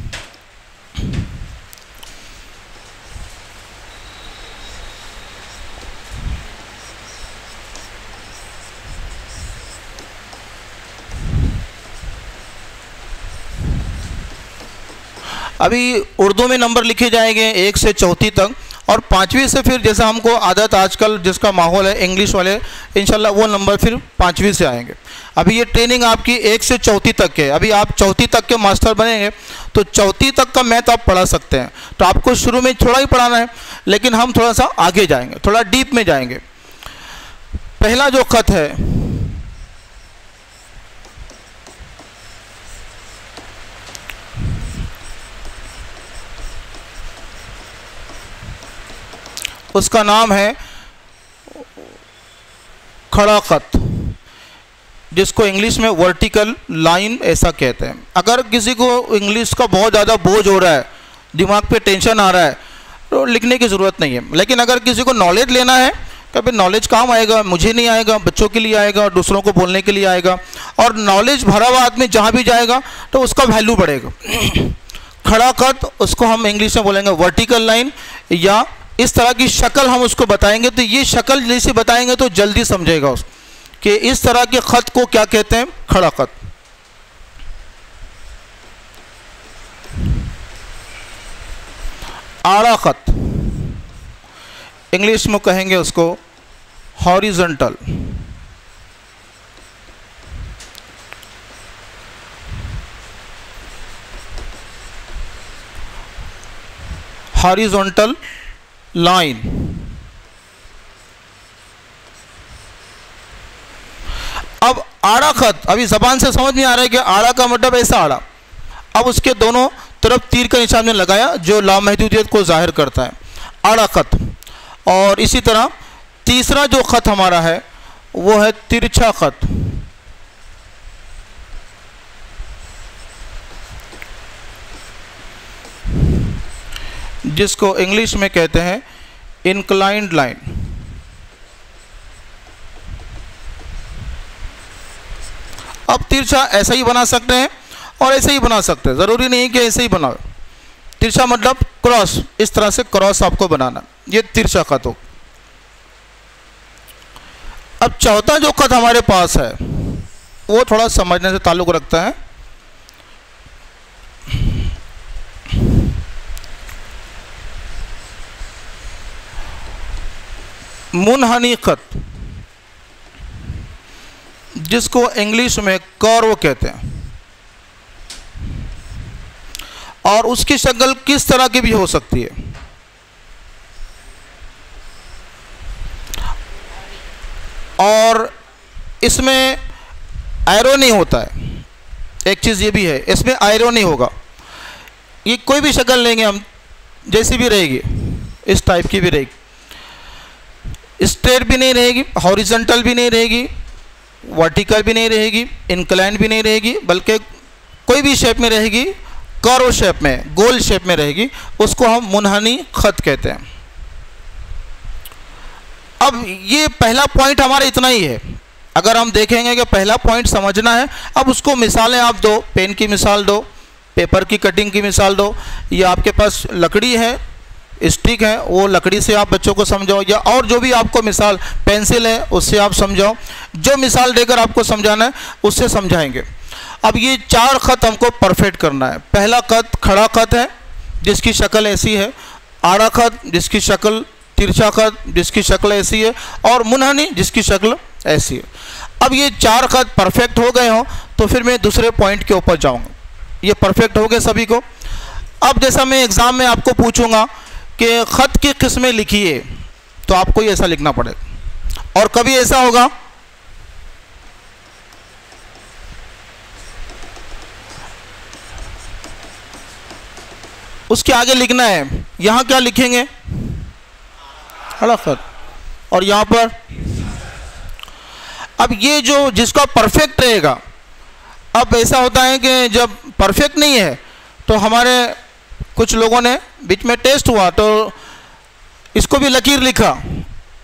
अभी उर्दू में नंबर लिखे जाएंगे 1 से 4 तक, और 5वीं से फिर जैसा हमको आदत आजकल जिसका माहौल है इंग्लिश वाले, इंशाल्लाह वो नंबर फिर 5वीं से आएंगे। अभी ये ट्रेनिंग आपकी 1 से 4 तक है। अभी आप 4 तक के मास्टर बनेंगे तो 4 तक का मैथ आप पढ़ा सकते हैं। तो आपको शुरू में थोड़ा ही पढ़ाना है, लेकिन हम थोड़ा सा आगे जाएंगे, थोड़ा डीप में जाएंगे। पहला जो ख़त है उसका नाम है खड़ा ख़त, जिसको इंग्लिश में वर्टिकल लाइन ऐसा कहते हैं। अगर किसी को इंग्लिश का बहुत ज़्यादा बोझ हो रहा है, दिमाग पे टेंशन आ रहा है, तो लिखने की ज़रूरत नहीं है। लेकिन अगर किसी को नॉलेज लेना है, कभी नॉलेज काम आएगा, मुझे नहीं आएगा, बच्चों के लिए आएगा और दूसरों को बोलने के लिए आएगा, और नॉलेज भरा हुआ आदमी जहाँ भी जाएगा तो उसका वैल्यू बढ़ेगा। खड़ा कद, उसको हम इंग्लिश में बोलेंगे वर्टिकल लाइन, या इस तरह की शक्ल हम उसको बताएंगे तो ये शक्ल जैसे बताएंगे तो जल्दी समझेगा उस कि इस तरह के खत को क्या कहते हैं, खड़ा कद। आड़ा खत, इंग्लिश में कहेंगे उसको हॉरिजॉन्टल। Horizontal line. अब आड़ा खत, अभी जबान से समझ नहीं आ रहा है कि आड़ा का मतलब ऐसा आड़ा। अब उसके दोनों तरफ तीर का निशान ने लगाया जो लामहदूदियत को जाहिर करता है, आड़ा खत। और इसी तरह तीसरा जो खत हमारा है वो है तिरछा खत, जिसको इंग्लिश में कहते हैं इंक्लाइंड लाइन। अब तिरछा ऐसा ही बना सकते हैं और ऐसे ही बना सकते हैं, ज़रूरी नहीं कि ऐसे ही बनाओ। तिरछा मतलब क्रॉस, इस तरह से क्रॉस आपको बनाना, ये तिरछा खत हो। अब चौथा जो खत हमारे पास है वो थोड़ा समझने से ताल्लुक़ रखता है। मुनहनी खत, जिसको इंग्लिश में कर्व कहते हैं, और उसकी शक्ल किस तरह की भी हो सकती है। और इसमें एरो नहीं होता है, एक चीज़ ये भी है, इसमें एरो नहीं होगा। ये कोई भी शक्ल लेंगे हम, जैसी भी रहेगी, इस टाइप की भी रहेगी, स्ट्रेट भी नहीं रहेगी, हॉरिजॉन्टल भी नहीं रहेगी, वर्टिकल भी नहीं रहेगी, इंक्लाइन भी नहीं रहेगी, बल्कि कोई भी शेप में रहेगी, कर्व शेप में, गोल शेप में रहेगी, उसको हम मुनहनी खत कहते हैं। अब ये पहला पॉइंट हमारा इतना ही है। अगर हम देखेंगे कि पहला पॉइंट समझना है, अब उसको मिसालें आप दो, पेन की मिसाल दो, पेपर की कटिंग की मिसाल दो, या आपके पास लकड़ी है, स्टिक है, वो लकड़ी से आप बच्चों को समझाओ, या और जो भी आपको मिसाल, पेंसिल है उससे आप समझाओ। जो मिसाल देकर आपको समझाना है उससे समझाएंगे। अब ये चार खत हमको परफेक्ट करना है। पहला खत खड़ा खत है जिसकी शक्ल ऐसी है, आड़ा खत जिसकी शक्ल, तिरछा खत जिसकी शक्ल ऐसी है, और मुनहनी जिसकी शक्ल ऐसी है। अब ये चार खत परफेक्ट हो गए हों तो फिर मैं दूसरे पॉइंट के ऊपर जाऊँगा। ये परफेक्ट हो गए सभी को। अब जैसा मैं एग्ज़ाम में आपको पूछूंगा कि ख़त की किस्में लिखिए, तो आपको ये ऐसा लिखना पड़ेगा। और कभी ऐसा होगा उसके आगे लिखना है, यहाँ क्या लिखेंगे, खड़ा खत, और यहाँ पर। अब ये जो जिसका परफेक्ट रहेगा, अब ऐसा होता है कि जब परफेक्ट नहीं है तो हमारे कुछ लोगों ने बीच में टेस्ट हुआ तो इसको भी लकीर लिखा,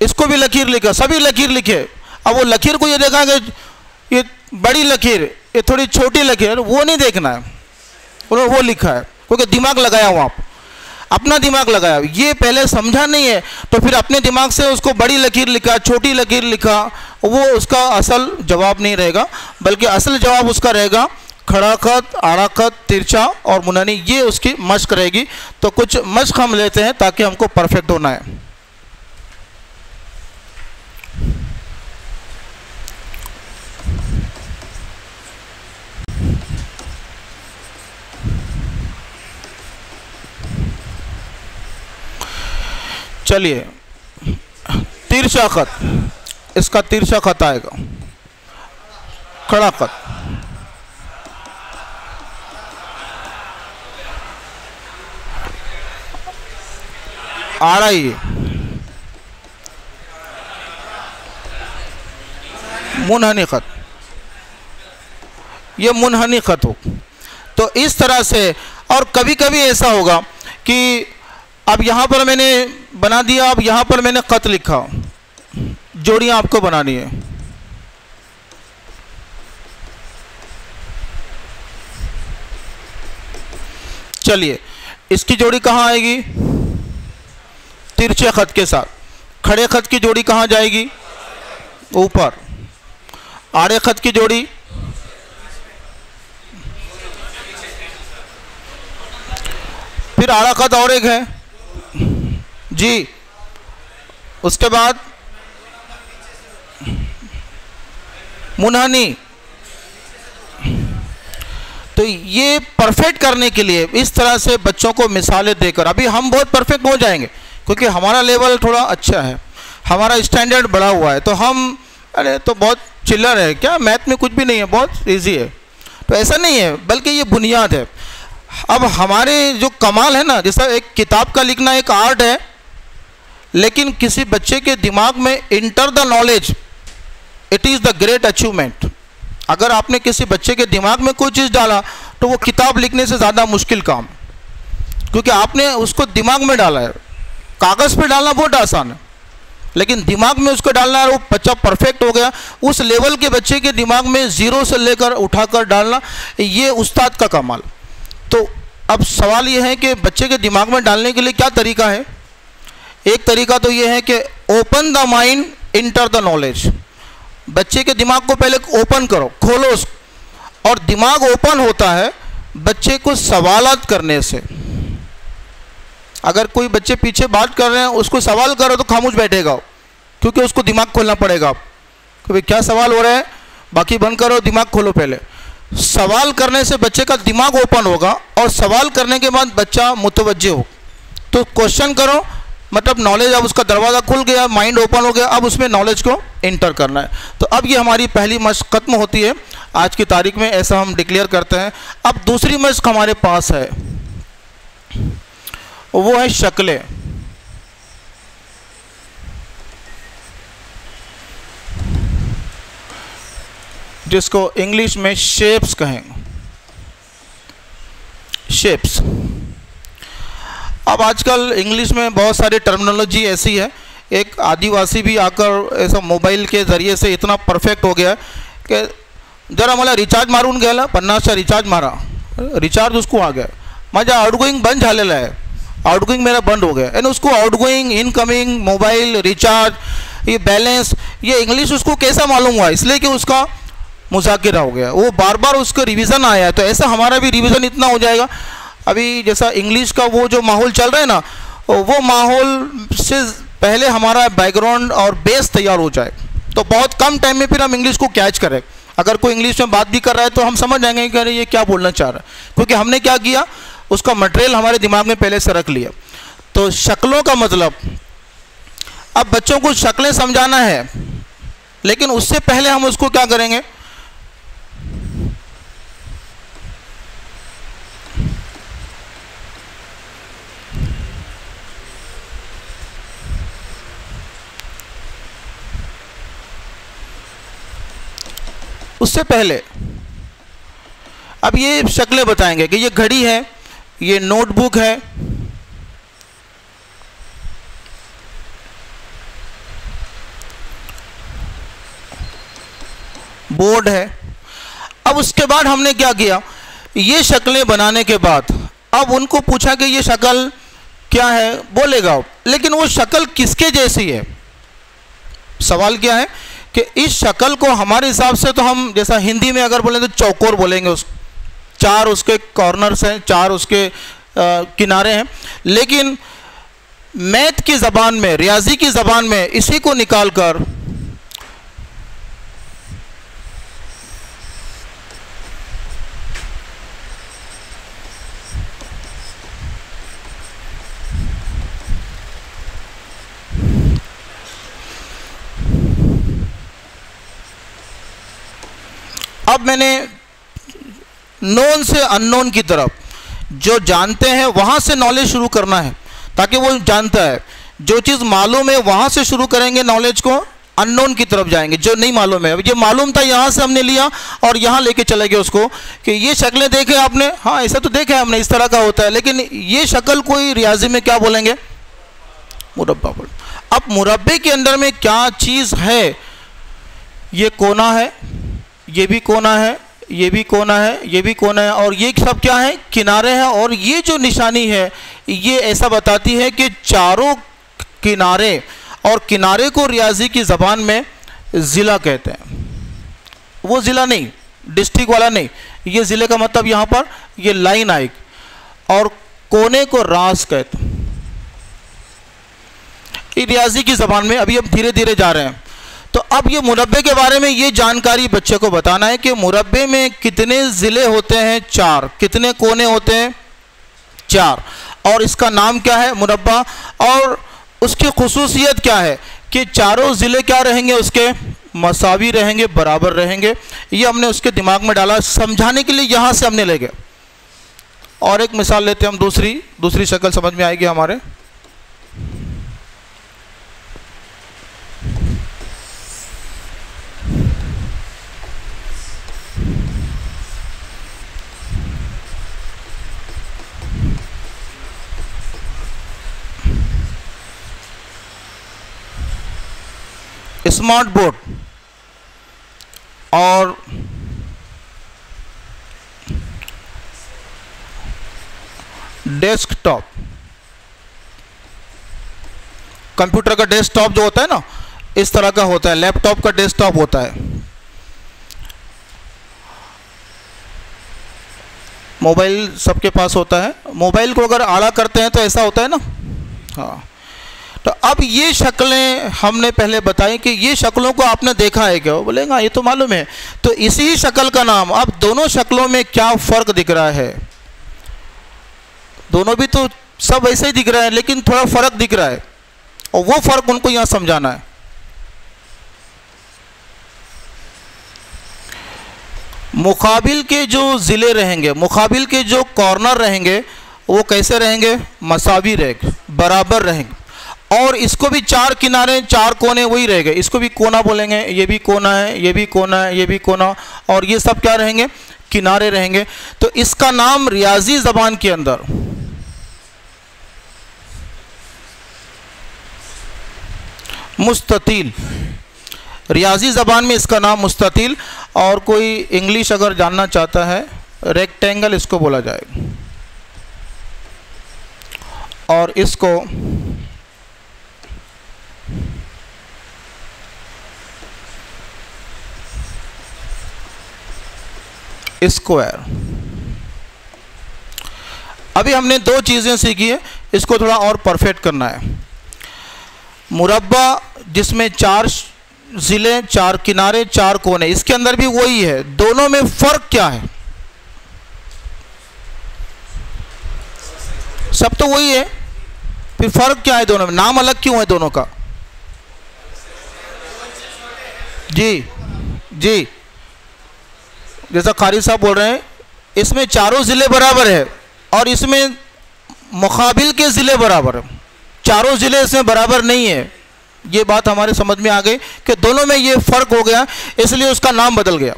इसको भी लकीर लिखा, सभी लकीर लिखे। अब वो लकीर को ये देखा कि ये बड़ी लकीर, ये थोड़ी छोटी लकीर, वो नहीं देखना है, उन्होंने वो लिखा है क्योंकि दिमाग लगाया हुआ, आप अपना दिमाग लगाया। ये पहले समझा नहीं है तो फिर अपने दिमाग से उसको बड़ी लकीर लिखा, छोटी लकीर लिखा, वो उसका असल जवाब नहीं रहेगा, बल्कि असल जवाब उसका रहेगा खड़ा खत, आड़ा खत, तिरछा और मुनहनी। ये उसकी मश्क रहेगी। तो कुछ मश्क हम लेते हैं ताकि हमको परफेक्ट होना है। चलिए, तिरछा खत, इसका तिरछा खत आएगा, खड़ा खत, आड़ा ही, मुनहनी खत, ये मुनहनी खत हो। तो इस तरह से, और कभी कभी ऐसा होगा कि अब यहाँ पर मैंने बना दिया, अब यहाँ पर मैंने खत लिखा, जोड़ियाँ आपको बनानी है। चलिए, इसकी जोड़ी कहाँ आएगी? तिरछे खत के साथ। खड़े खत की जोड़ी कहाँ जाएगी? ऊपर। आड़े खत की जोड़ी फिर आड़ा खत और एक है जी, उसके बाद मुनहनी। तो ये परफेक्ट करने के लिए इस तरह से बच्चों को मिसालें देकर, अभी हम बहुत परफेक्ट हो जाएंगे क्योंकि हमारा लेवल थोड़ा अच्छा है, हमारा स्टैंडर्ड बढ़ा हुआ है, तो हम अरे तो बहुत चिल्लर है क्या, मैथ में कुछ भी नहीं है, बहुत इजी है। तो ऐसा नहीं है, बल्कि ये बुनियाद है। अब हमारे जो कमाल है ना, जैसा एक किताब का लिखना एक आर्ट है, लेकिन किसी बच्चे के दिमाग में enter the knowledge, it is the great achievement. अगर आपने किसी बच्चे के दिमाग में कोई चीज़ डाला तो वो किताब लिखने से ज़्यादा मुश्किल काम, क्योंकि आपने उसको दिमाग में डाला है। कागज़ पे डालना बहुत आसान है, लेकिन दिमाग में उसको डालना है, वो बच्चा परफेक्ट हो गया। उस लेवल के बच्चे के दिमाग में ज़ीरो से लेकर उठाकर डालना, ये उस्ताद का कमाल। तो अब सवाल ये है कि बच्चे के दिमाग में डालने के लिए क्या तरीका है? एक तरीका तो ये है कि open the mind, enter the knowledge. बच्चे के दिमाग को पहले ओपन करो, खोलो उसको। और दिमाग ओपन होता है बच्चे को सवालात करने से। अगर कोई बच्चे पीछे बात कर रहे हैं, उसको सवाल करो तो खामोश बैठेगा, क्योंकि उसको दिमाग खोलना पड़ेगा कि भाई क्या सवाल हो रहा है, बाकी बंद करो, दिमाग खोलो। पहले सवाल करने से बच्चे का दिमाग ओपन होगा, और सवाल करने के बाद बच्चा मुतवज्जे हो। तो क्वेश्चन करो, मतलब नॉलेज, अब उसका दरवाज़ा खुल गया, माइंड ओपन हो गया, अब उसमें नॉलेज को इंटर करना है। तो अब ये हमारी पहली मश्क खत्म होती है आज की तारीख में, ऐसा हम डिक्लेयर करते हैं। अब दूसरी मश्क हमारे पास है, वो है शक्लें। जिसको इंग्लिश में शेप्स कहेंगे, शेप्स। अब आजकल इंग्लिश में बहुत सारी टर्मिनोलॉजी ऐसी है, एक आदिवासी भी आकर ऐसा मोबाईल के ज़रिए से इतना परफेक्ट हो गया कि जरा मला रिचार्ज मारून गेला, 50चा रिचार्ज मारा, रिचार्ज उसको आ गया, माझा आउटगोइंग बंद झालेला है, आउटगोइंग मेरा बंद हो गया। यानी उसको आउटगोइंग, इनकमिंग, मोबाइल, रिचार्ज, ये बैलेंस, ये इंग्लिश उसको कैसा मालूम हुआ? इसलिए कि उसका मुज़ाकिरा हो गया, वो बार बार उसका रिवीजन आया। तो ऐसा हमारा भी रिवीजन इतना हो जाएगा। अभी जैसा इंग्लिश का वो जो माहौल चल रहा है ना, वो माहौल से पहले हमारा बैकग्राउंड और बेस तैयार हो जाए, तो बहुत कम टाइम में फिर हम इंग्लिश को कैच करें। अगर कोई इंग्लिश में बात भी कर रहा है तो हम समझ जाएंगे कि अरे ये क्या बोलना चाह रहा है, क्योंकि हमने क्या किया, उसका मटेरियल हमारे दिमाग में पहले से रख लिया। तो शक्लों का मतलब, अब बच्चों को शक्लें समझाना है, लेकिन उससे पहले हम उसको क्या करेंगे, उससे पहले अब ये शक्लें बताएंगे कि ये घड़ी है, ये नोटबुक है, बोर्ड है। अब उसके बाद हमने क्या किया, ये शक्लें बनाने के बाद अब उनको पूछा कि ये शक्ल क्या है, बोलेगा, लेकिन वो शक्ल किसके जैसी है? सवाल क्या है कि इस शक्ल को हमारे हिसाब से तो हम, जैसा हिंदी में अगर बोलें तो चौकोर बोलेंगे, उस चार उसके कॉर्नर्स हैं, चार उसके किनारे हैं, लेकिन मैथ की ज़बान में, रियाजी की ज़बान में इसी को निकालकर अब मैंने नोन से अननोन की तरफ, जो जानते हैं वहाँ से नॉलेज शुरू करना है, ताकि वो जानता है। जो चीज़ मालूम है वहाँ से शुरू करेंगे नॉलेज को, अननोन की तरफ जाएंगे, जो नहीं मालूम है। अब ये मालूम था, यहाँ से हमने लिया और यहाँ लेके चले गए उसको कि ये शक्लें देखे आपने, हाँ ऐसा तो देखा है हमने, इस तरह का होता है, लेकिन ये शक्ल कोई रियाजी में क्या बोलेंगे, मुरब्बा बोल। अब मुरब्बे के अंदर में क्या चीज़ है, ये कोना है, ये भी कोना है, ये भी कोना है, ये भी कोना है, और ये सब क्या है, किनारे हैं। और ये जो निशानी है ये ऐसा बताती है कि चारों किनारे, और किनारे को रियाजी की ज़बान में ज़िला कहते हैं। वो ज़िला नहीं, डिस्ट्रिक्ट वाला नहीं, ये ज़िले का मतलब यहाँ पर ये लाइन आएगी, और कोने को रास कहते हैं रियाजी की ज़बान में। अभी हम धीरे धीरे जा रहे हैं। तो अब ये मुरब्बे के बारे में ये जानकारी बच्चे को बताना है कि मुरब्बे में कितने ज़िले होते हैं, 4, कितने कोने होते हैं, 4, और इसका नाम क्या है, मुरब्बा, और उसकी खुसूसियत क्या है कि चारों ज़िले क्या रहेंगे, उसके मसावी रहेंगे, बराबर रहेंगे। ये हमने उसके दिमाग में डाला समझाने के लिए, यहाँ से हमने ले गए। और एक मिसाल लेते हैं हम, दूसरी शक्ल समझ में आएगी हमारे। स्मार्ट बोर्ड और डेस्कटॉप, कंप्यूटर का डेस्कटॉप जो होता है ना, इस तरह का होता है, लैपटॉप का डेस्कटॉप होता है। मोबाइल सबके पास होता है, मोबाइल को अगर आड़ा करते हैं तो ऐसा होता है ना, हाँ। तो अब ये शक्लें हमने पहले बताई कि ये शक्लों को आपने देखा है क्या, बोलेगा ये तो मालूम है। तो इसी शक्ल का नाम, अब दोनों शक्लों में क्या फ़र्क दिख रहा है, दोनों भी तो सब ऐसे ही दिख रहा है, लेकिन थोड़ा फ़र्क दिख रहा है, और वो फ़र्क उनको यहाँ समझाना है। मुकाबिल के जो ज़िले रहेंगे, मुकाबिल के जो कॉर्नर रहेंगे, वो कैसे रहेंगे, मसावी रहेंगे, बराबर रहेंगे। और इसको भी 4 किनारे, 4 कोने वही रहेंगे, इसको भी कोना बोलेंगे, ये भी कोना है, ये भी कोना है, ये भी कोना, और ये सब क्या रहेंगे, किनारे रहेंगे। तो इसका नाम रियाजी ज़बान के अंदर मुस्ततील, रियाजी ज़बान में इसका नाम मुस्ततील। और कोई इंग्लिश अगर जानना चाहता है, रेक्टेंगल इसको बोला जाएगा, और इसको स्क्वायर। अभी हमने 2 चीज़ें सीखी है, इसको थोड़ा और परफेक्ट करना है। मुरब्बा जिसमें 4 ज़िले, 4 किनारे, 4 कोने, इसके अंदर भी वही है। दोनों में फ़र्क क्या है, सब तो वही है, फिर फ़र्क क्या है दोनों में, नाम अलग क्यों है दोनों का, जी जी, जैसा कारी साहब बोल रहे हैं, इसमें चारों ज़िले बराबर है और इसमें मुकाबिल के ज़िले बराबर है, चारों ज़िले इसमें बराबर नहीं है। ये बात हमारे समझ में आ गई कि दोनों में ये फ़र्क हो गया, इसलिए उसका नाम बदल गया।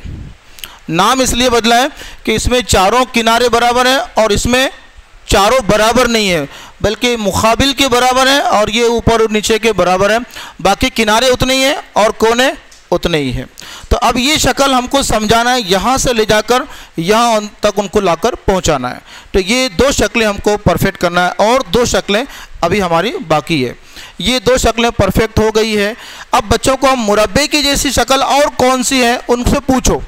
नाम इसलिए बदला है कि इसमें चारों किनारे बराबर हैं और इसमें चारों बराबर नहीं है, बल्कि मुकाबिल के बराबर हैं और ये ऊपर और नीचे के बराबर हैं, बाकी किनारे उतने ही हैं और कोने उतने ही हैं। तो अब ये शक्ल हमको समझाना है, यहाँ से ले जाकर यहाँ तक उनको लाकर पहुँचाना है। तो ये 2 शक्लें हमको परफेक्ट करना है, और 2 शक्लें अभी हमारी बाकी है। ये 2 शक्लें परफेक्ट हो गई है। अब बच्चों को हम मुरब्बे की जैसी शक्ल और कौन सी है उनसे पूछो,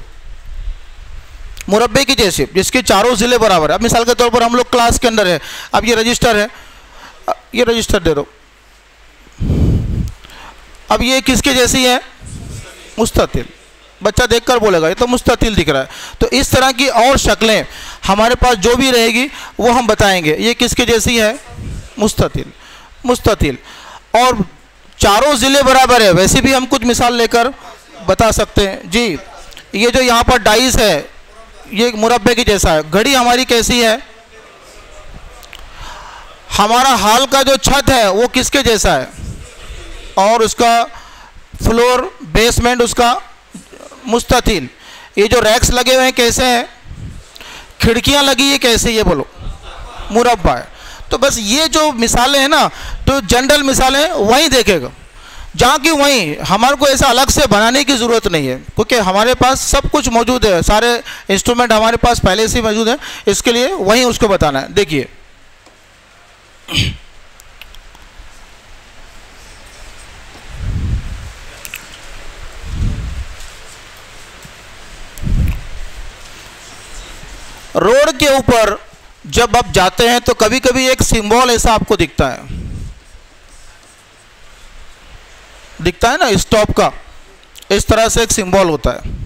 मुरब्बे की जैसी जिसके चारों ज़िले बराबर है। अब मिसाल के तौर पर हम लोग क्लास के अंदर है, अब ये रजिस्टर है, ये रजिस्टर दे दो, अब ये किसके जैसी है, मुस्ततील। बच्चा देखकर बोलेगा ये तो मुस्ततील दिख रहा है। तो इस तरह की और शक्लें हमारे पास जो भी रहेगी वो हम बताएंगे। ये किसके जैसी है, मुस्ततील, मुस्ततील, और चारों ज़िले बराबर है। वैसे भी हम कुछ मिसाल लेकर बता सकते हैं। जी, ये जो यहाँ पर डाइस है ये मुरब्बे की जैसा है। घड़ी हमारी कैसी है, हमारा हाल का जो छत है वो किसके जैसा है, और उसका फ्लोर बेसमेंट उसका मुस्ततिल। ये जो रैक्स लगे हुए हैं कैसे हैं, खिड़कियां लगी है कैसे, ये बोलो मुरब्बा है। तो बस ये जो मिसालें हैं ना, तो जनरल मिसालें वहीं देखेगा, जहाँ की वहीं, हमारे को ऐसा अलग से बनाने की ज़रूरत नहीं है, क्योंकि हमारे पास सब कुछ मौजूद है, सारे इंस्ट्रूमेंट हमारे पास पहले से ही मौजूद है, इसके लिए वहीं उसको बताना है। देखिए रोड के ऊपर जब आप जाते हैं तो कभी कभी एक सिंबल ऐसा आपको दिखता है ना, स्टॉप का, इस तरह से एक सिंबल होता है।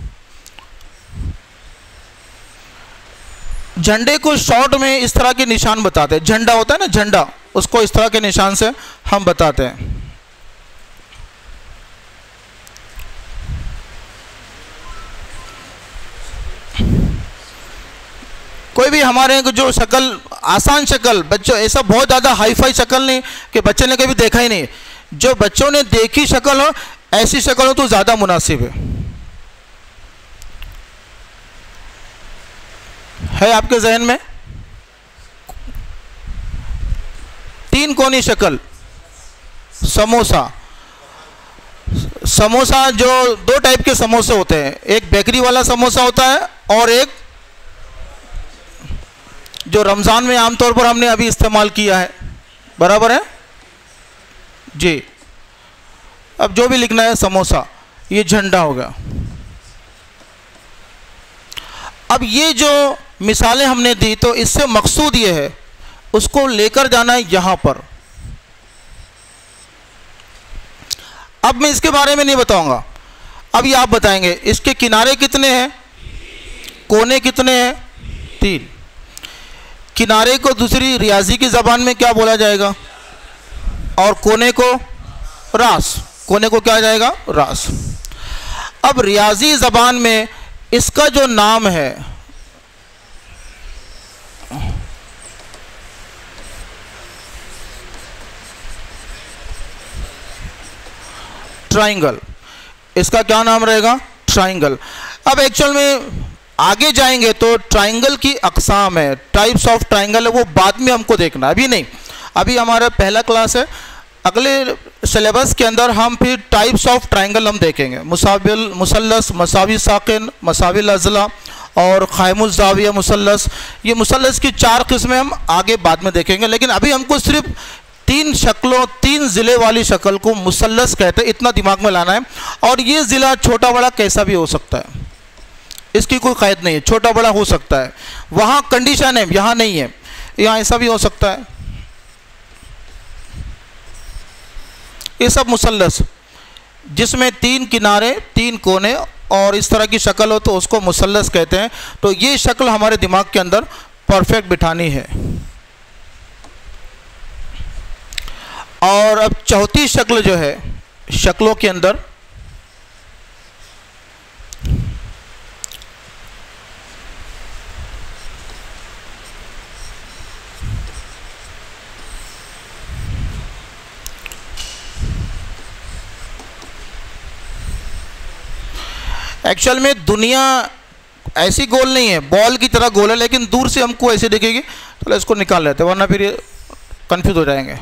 झंडे को शॉर्ट में इस तरह के निशान बताते हैं, झंडा होता है ना झंडा, उसको इस तरह के निशान से हम बताते हैं। कोई भी हमारे जो शक्ल, आसान शक्ल, बच्चों ऐसा बहुत ज़्यादा हाई फाई शक्ल नहीं कि बच्चे ने कभी देखा ही नहीं, जो बच्चों ने देखी शक्ल हो ऐसी शक्ल हो तो ज़्यादा मुनासिब है आपके जहन में? तीन कोनी शक्ल, समोसा। समोसा जो दो टाइप के समोसे होते हैं, एक बेकरी वाला समोसा होता है और एक जो रमज़ान में आमतौर पर हमने अभी इस्तेमाल किया है, बराबर है जी। अब जो भी लिखना है समोसा, ये झंडा होगा। अब ये जो मिसालें हमने दी तो इससे मकसूद ये है उसको लेकर जाना है यहाँ पर। अब मैं इसके बारे में नहीं बताऊंगा, अब ये आप बताएंगे। इसके किनारे कितने हैं, कोने कितने हैं? 3। किनारे को दूसरी रियाजी की ज़बान में क्या बोला जाएगा? और कोने को रास। कोने को क्या जाएगा? रास। अब रियाजी ज़बान में इसका जो नाम है ट्राइंगल, इसका क्या नाम रहेगा? ट्राइंगल। अब एक्चुअल में आगे जाएंगे तो ट्राइंगल की अक़साम है, टाइप्स ऑफ ट्राइंगल है, वो बाद में हमको देखना, अभी नहीं। अभी हमारा पहला क्लास है, अगले सिलेबस के अंदर हम फिर टाइप्स ऑफ ट्राइंगल हम देखेंगे। मुसाविल मुसल्लस, मसावी साकिन, मसाविल अज़ला और क़ाइमुज़ ज़ाविया मुसल्लस। ये मुसल्लस की 4 किस्में हम आगे बाद में देखेंगे, लेकिन अभी हमको सिर्फ 3 शक्लों, 3 ज़िले वाली शक्ल को मुसल्लस कहते हैं, इतना दिमाग में लाना है। और ये ज़िला छोटा बड़ा कैसा भी हो सकता है, इसकी कोई क़ैद नहीं है, छोटा बड़ा हो सकता है। वहाँ कंडीशन है, यहाँ नहीं है, यहाँ ऐसा भी हो सकता है। ये सब मुसल्लस जिसमें 3 किनारे, 3 कोने और इस तरह की शक्ल हो तो उसको मुसल्लस कहते हैं। तो ये शक्ल हमारे दिमाग के अंदर परफेक्ट बिठानी है। और अब चौथी शक्ल जो है शक्लों के अंदर, एक्चुअल में दुनिया ऐसी गोल नहीं है, बॉल की तरह गोल है, लेकिन दूर से हमको ऐसे दिखेगी। तो इसको निकाल लेते हैं, वरना फिर ये कंफ्यूज हो जाएंगे।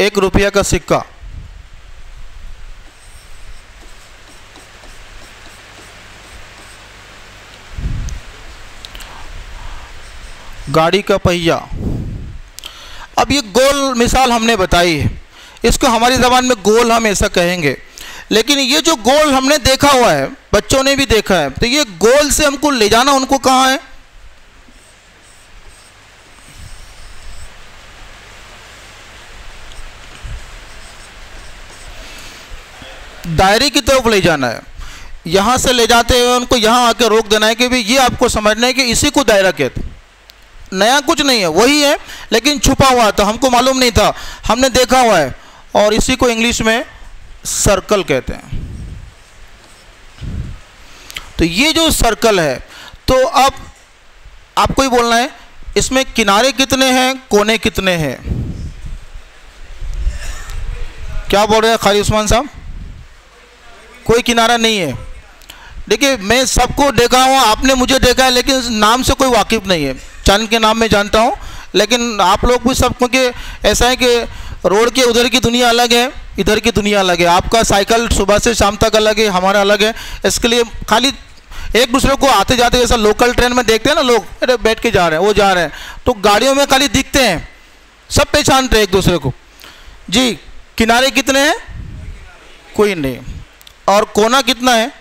₹1 का सिक्का, गाड़ी का पहिया। अब ये गोल मिसाल हमने बताई है, इसको हमारी ज़बान में गोल हम ऐसा कहेंगे, लेकिन ये जो गोल हमने देखा हुआ है, बच्चों ने भी देखा है, तो ये गोल से हमको ले जाना उनको कहाँ है? दायरे की तरफ ले जाना है। यहाँ से ले जाते हुए उनको यहाँ आके रोक देना है कि भाई ये आपको समझना है कि इसी को दायरा कहते। नया कुछ नहीं है, वही है, लेकिन छुपा हुआ था, हमको मालूम नहीं था, हमने देखा हुआ है, और इसी को इंग्लिश में सर्कल कहते हैं। तो ये जो सर्कल है, तो अब आपको ही बोलना है इसमें किनारे कितने हैं, कोने कितने हैं। क्या बोल रहे हैं खालिद उस्मान साहब? कोई किनारा नहीं है। देखिए मैं सबको देखा हूँ, आपने मुझे देखा है, लेकिन नाम से कोई वाकिफ़ नहीं है। चंद के नाम में जानता हूँ, लेकिन आप लोग भी सब, क्योंकि ऐसा है कि रोड के उधर की दुनिया अलग है, इधर की दुनिया अलग है। आपका साइकिल सुबह से शाम तक अलग है, हमारा अलग है। इसके लिए खाली एक दूसरे को आते जाते, जैसा लोकल ट्रेन में देखते हैं ना लोग, अरे बैठ के जा रहे हैं, वो जा रहे हैं, तो गाड़ियों में खाली दिखते हैं, सब पहचानते हैं एक दूसरे को। जी, किनारे कितने हैं? कोई नहीं। और कोना कितना है?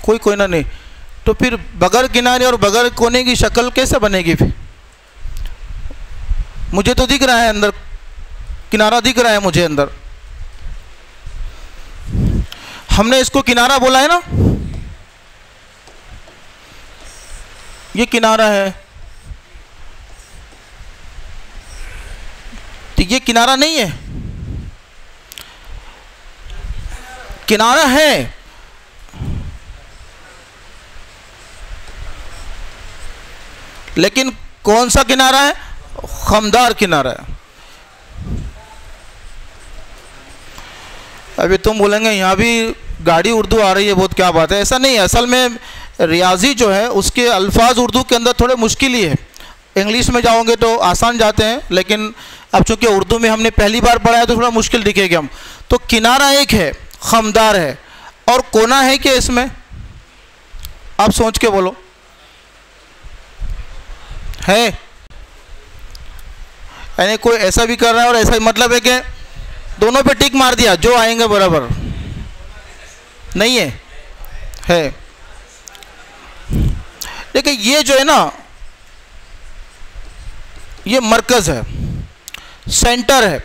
कोई कोना नहीं। तो फिर बगैर किनारे और बगैर कोने की शक्ल कैसे बनेगी? फिर मुझे तो दिख रहा है अंदर, किनारा दिख रहा है मुझे अंदर। हमने इसको किनारा बोला है ना, ये किनारा है, तो ये किनारा नहीं है, किनारा है। लेकिन कौन सा किनारा है? खमदार किनारा है। अभी तुम बोलेंगे यहाँ भी गाड़ी उर्दू आ रही है बहुत, क्या बात है? ऐसा नहीं है। असल में रियाजी जो है उसके अल्फाज उर्दू के अंदर थोड़े मुश्किल ही है। इंग्लिश में जाओगे तो आसान जाते हैं, लेकिन अब चूँकि उर्दू में हमने पहली बार पढ़ा है तो थोड़ा मुश्किल दिखेगा हम। तो किनारा एक है, खमदार है, और कोना है क्या इसमें? आप सोच के बोलो, है? यानी कोई ऐसा भी कर रहा है और ऐसा, मतलब है कि दोनों पे टिक मार दिया, जो आएंगे बराबर? नहीं है, है। देखिए ये जो है ना, ये मरकज है, सेंटर है,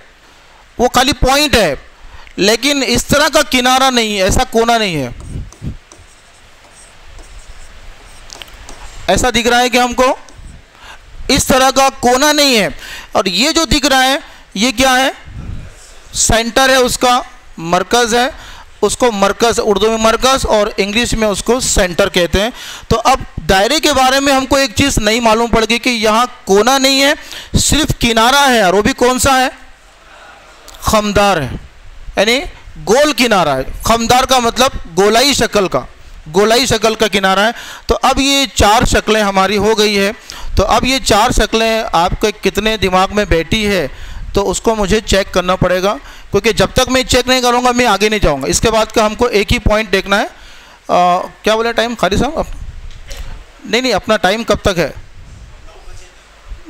वो खाली पॉइंट है, लेकिन इस तरह का किनारा नहीं है, ऐसा कोना नहीं है। ऐसा दिख रहा है कि हमको इस तरह का कोना नहीं है। और ये जो दिख रहा है ये क्या है? सेंटर है, उसका मरकज है। उसको मरकज, उर्दू में मरकज और इंग्लिश में उसको सेंटर कहते हैं। तो अब दायरे के बारे में हमको एक चीज़ नहीं मालूम पड़ गई कि यहाँ कोना नहीं है, सिर्फ किनारा है, और वो भी कौन सा है? खमदार है, यानी गोल किनारा है। खमदार का मतलब गोलाई शक्ल का, गोलाई शक्ल का किनारा है। तो अब ये चार शक्लें हमारी हो गई है। तो अब ये चार शक्लें आपके कितने दिमाग में बैठी है, तो उसको मुझे चेक करना पड़ेगा, क्योंकि जब तक मैं चेक नहीं करूँगा मैं आगे नहीं जाऊँगा। इसके बाद का हमको एक ही पॉइंट देखना है। क्या बोले टाइम खालिद साहब? नहीं, अपना टाइम कब तक है?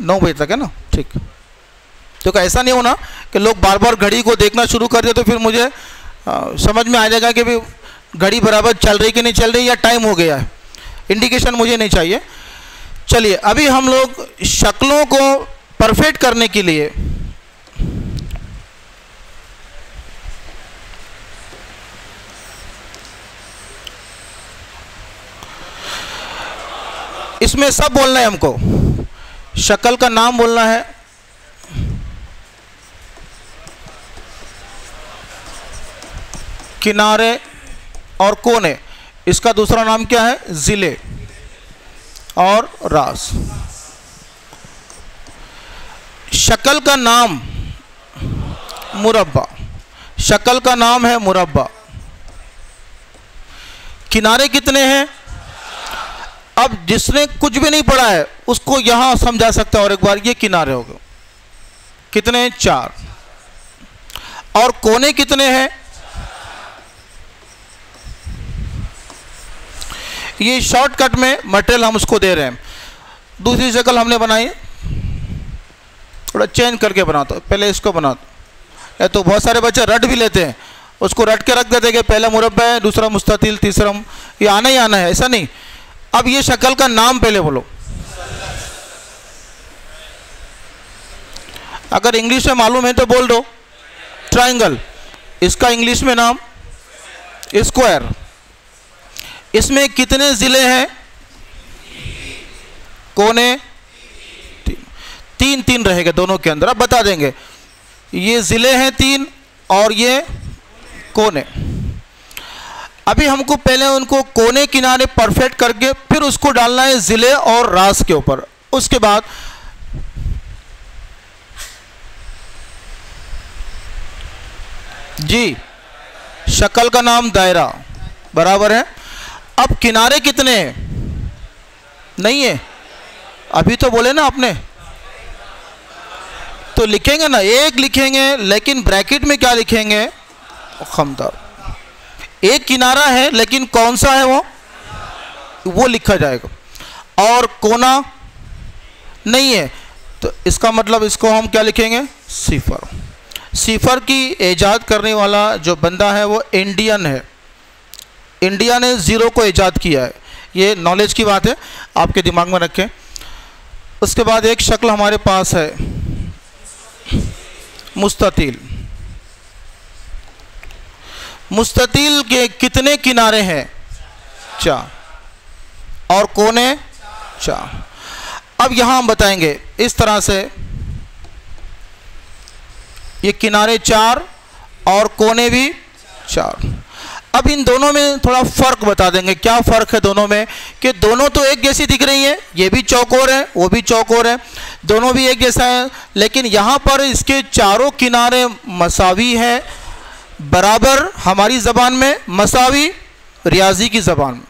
9 बजे तक है ना, ठीक। तो ऐसा नहीं होना कि लोग बार बार घड़ी को देखना शुरू कर दे, तो फिर मुझे समझ में आ जाएगा कि भी घड़ी बराबर चल रही कि नहीं चल रही, या टाइम हो गया है। इंडिकेशन मुझे नहीं चाहिए। चलिए, अभी हम लोग शक्लों को परफेक्ट करने के लिए इसमें सब बोलना है हमको। शक्ल का नाम बोलना है, किनारे और कोने। इसका दूसरा नाम क्या है? जिले और रास। शक्ल का नाम मुरब्बा, शक्ल का नाम है मुरब्बा। किनारे कितने हैं? अब जिसने कुछ भी नहीं पढ़ा है उसको यहां समझा सकता है। और एक बार, ये किनारे हो गए, कितने हैं? 4। और कोने कितने हैं? ये शॉर्टकट में मटेरियल हम उसको दे रहे हैं। दूसरी शक्ल हमने बनाई, थोड़ा चेंज करके बनाता हूँ। पहले इसको बनाता, या तो बहुत सारे बच्चे रट भी लेते हैं, उसको रट के रख देते हैं कि पहला मुरब्बा है, दूसरा मुस्ततिल, तीसरा, ये आना ही आना है, ऐसा नहीं। अब ये शक्ल का नाम पहले बोलो। अगर इंग्लिश में मालूम है तो बोल दो, ट्रायंगल। इसका इंग्लिश में नाम स्क्वायर। इसमें कितने जिले हैं? कोने 3 रहेगा दोनों के अंदर। अब बता देंगे, ये जिले हैं 3 और ये कोने। अभी हमको पहले उनको कोने किनारे परफेक्ट करके फिर उसको डालना है जिले और रास के ऊपर। उसके बाद जी शक्ल का नाम दायरा बराबर है। अब किनारे कितने हैं? नहीं है, अभी तो बोले ना आपने, तो लिखेंगे ना, एक लिखेंगे, लेकिन ब्रैकेट में क्या लिखेंगे? खमदार। एक किनारा है लेकिन कौन सा है वो लिखा जाएगा। और कोना नहीं है, तो इसका मतलब इसको हम क्या लिखेंगे? सिफर। सिफर की ईजाद करने वाला जो बंदा है वो इंडियन है। इंडिया ने ज़ीरो को ईजाद किया है। ये नॉलेज की बात है, आपके दिमाग में रखें। उसके बाद एक शक्ल हमारे पास है मुस्ततील। मुस्ततील के कितने किनारे हैं? 4 और कोने 4। अब यहाँ हम बताएंगे इस तरह से, ये किनारे 4 और कोने भी 4। अब इन दोनों में थोड़ा फर्क बता देंगे। क्या फर्क है दोनों में? कि दोनों तो एक जैसी दिख रही है, ये भी चौकोर है वो भी चौकोर है, दोनों भी एक जैसा है, लेकिन यहाँ पर इसके चारों किनारे मसावी है, बराबर हमारी ज़बान में, मसावी रियाजी की ज़बान में।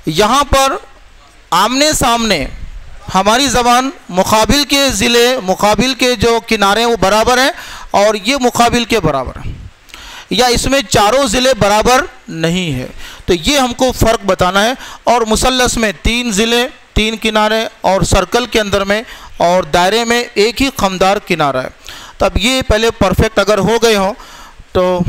यहाँ पर आमने सामने हमारी ज़बान मुकाबिल के ज़िले, मुकाबिल के जो किनारे हैं वो बराबर हैं और ये मुकाबिल के बराबर हैं, या इसमें चारों ज़िले बराबर नहीं है। तो ये हमको फ़र्क बताना है। और मुसल्लस में 3 ज़िले 3 किनारे, और सर्कल के अंदर में और दायरे में एक ही खमदार किनारा है। तब ये पहले परफेक्ट अगर हो गए हों तो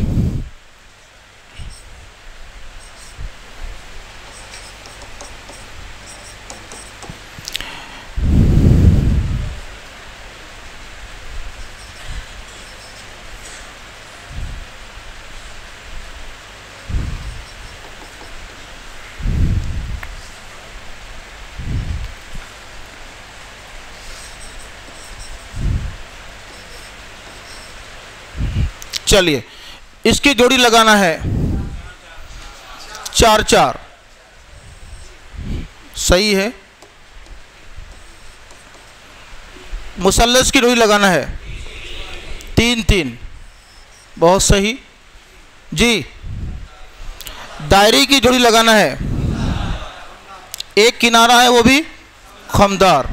चलिए इसकी जोड़ी लगाना है 4 4, सही है। मुसल्लस की जोड़ी लगाना है 3 3, बहुत सही जी। दायरे की जोड़ी लगाना है, एक किनारा है वो भी खमदार।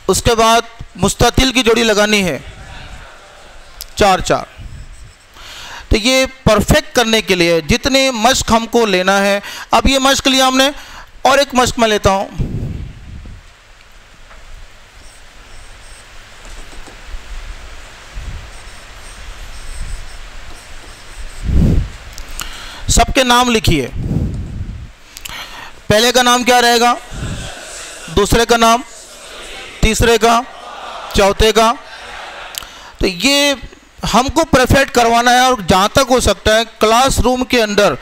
उसके बाद मुस्ततील की जोड़ी लगानी है 4 4। तो ये परफेक्ट करने के लिए जितने मश्क हमको लेना है, अब ये मश्क लिया हमने, और एक मश्क मैं लेता हूं। सबके नाम लिखिए। पहले का नाम क्या रहेगा? दूसरे का नाम, तीसरे का, चौथे का। तो ये हमको परफेक्ट करवाना है। और जहाँ तक हो सकता है क्लासरूम के अंदर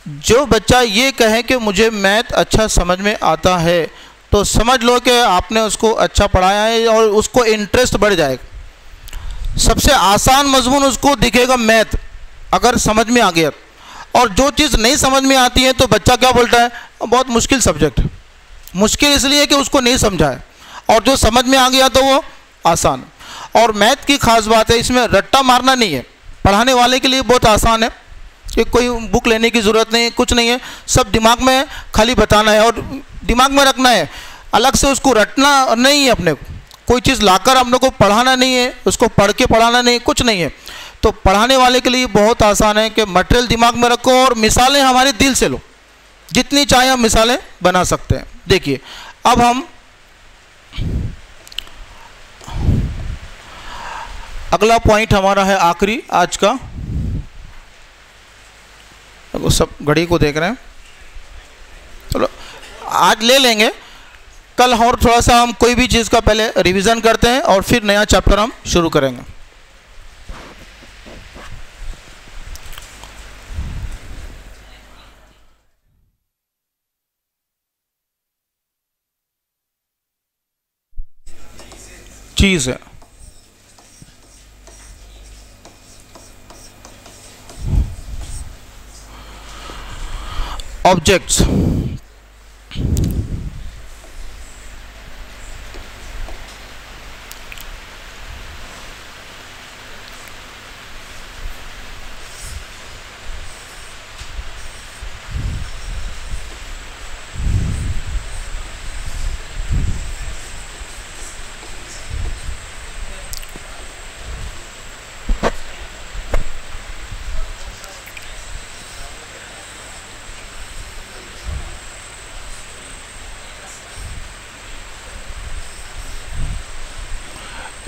जो बच्चा ये कहे कि मुझे मैथ अच्छा समझ में आता है, तो समझ लो कि आपने उसको अच्छा पढ़ाया है और उसको इंटरेस्ट बढ़ जाएगा। सबसे आसान मजमून उसको दिखेगा मैथ, अगर समझ में आ गया। और जो चीज़ नहीं समझ में आती है तो बच्चा क्या बोलता है? बहुत मुश्किल सब्जेक्ट है। मुश्किल इसलिए कि उसको नहीं समझा है, और जो समझ में आ गया तो वो आसान। और मैथ की खास बात है, इसमें रट्टा मारना नहीं है। पढ़ाने वाले के लिए बहुत आसान है कि कोई बुक लेने की ज़रूरत नहीं, कुछ नहीं है, सब दिमाग में खाली बताना है और दिमाग में रखना है। अलग से उसको रटना नहीं है, अपने कोई चीज़ लाकर हम लोग को पढ़ाना नहीं है, उसको पढ़ के पढ़ाना नहीं, कुछ नहीं है। तो पढ़ाने वाले के लिए बहुत आसान है कि मटेरियल दिमाग में रखो और मिसालें हमारे दिल से लो, जितनी चाहे हम मिसालें बना सकते हैं। देखिए अब हम अगला पॉइंट हमारा है आखिरी आज का। तो सब घड़ी को देख रहे हैं, चलो आज ले लेंगे, कल और थोड़ा सा हम कोई भी चीज़ का पहले रिवीजन करते हैं और फिर नया चैप्टर हम शुरू करेंगे। चीज़ है ऑब्जेक्ट्स।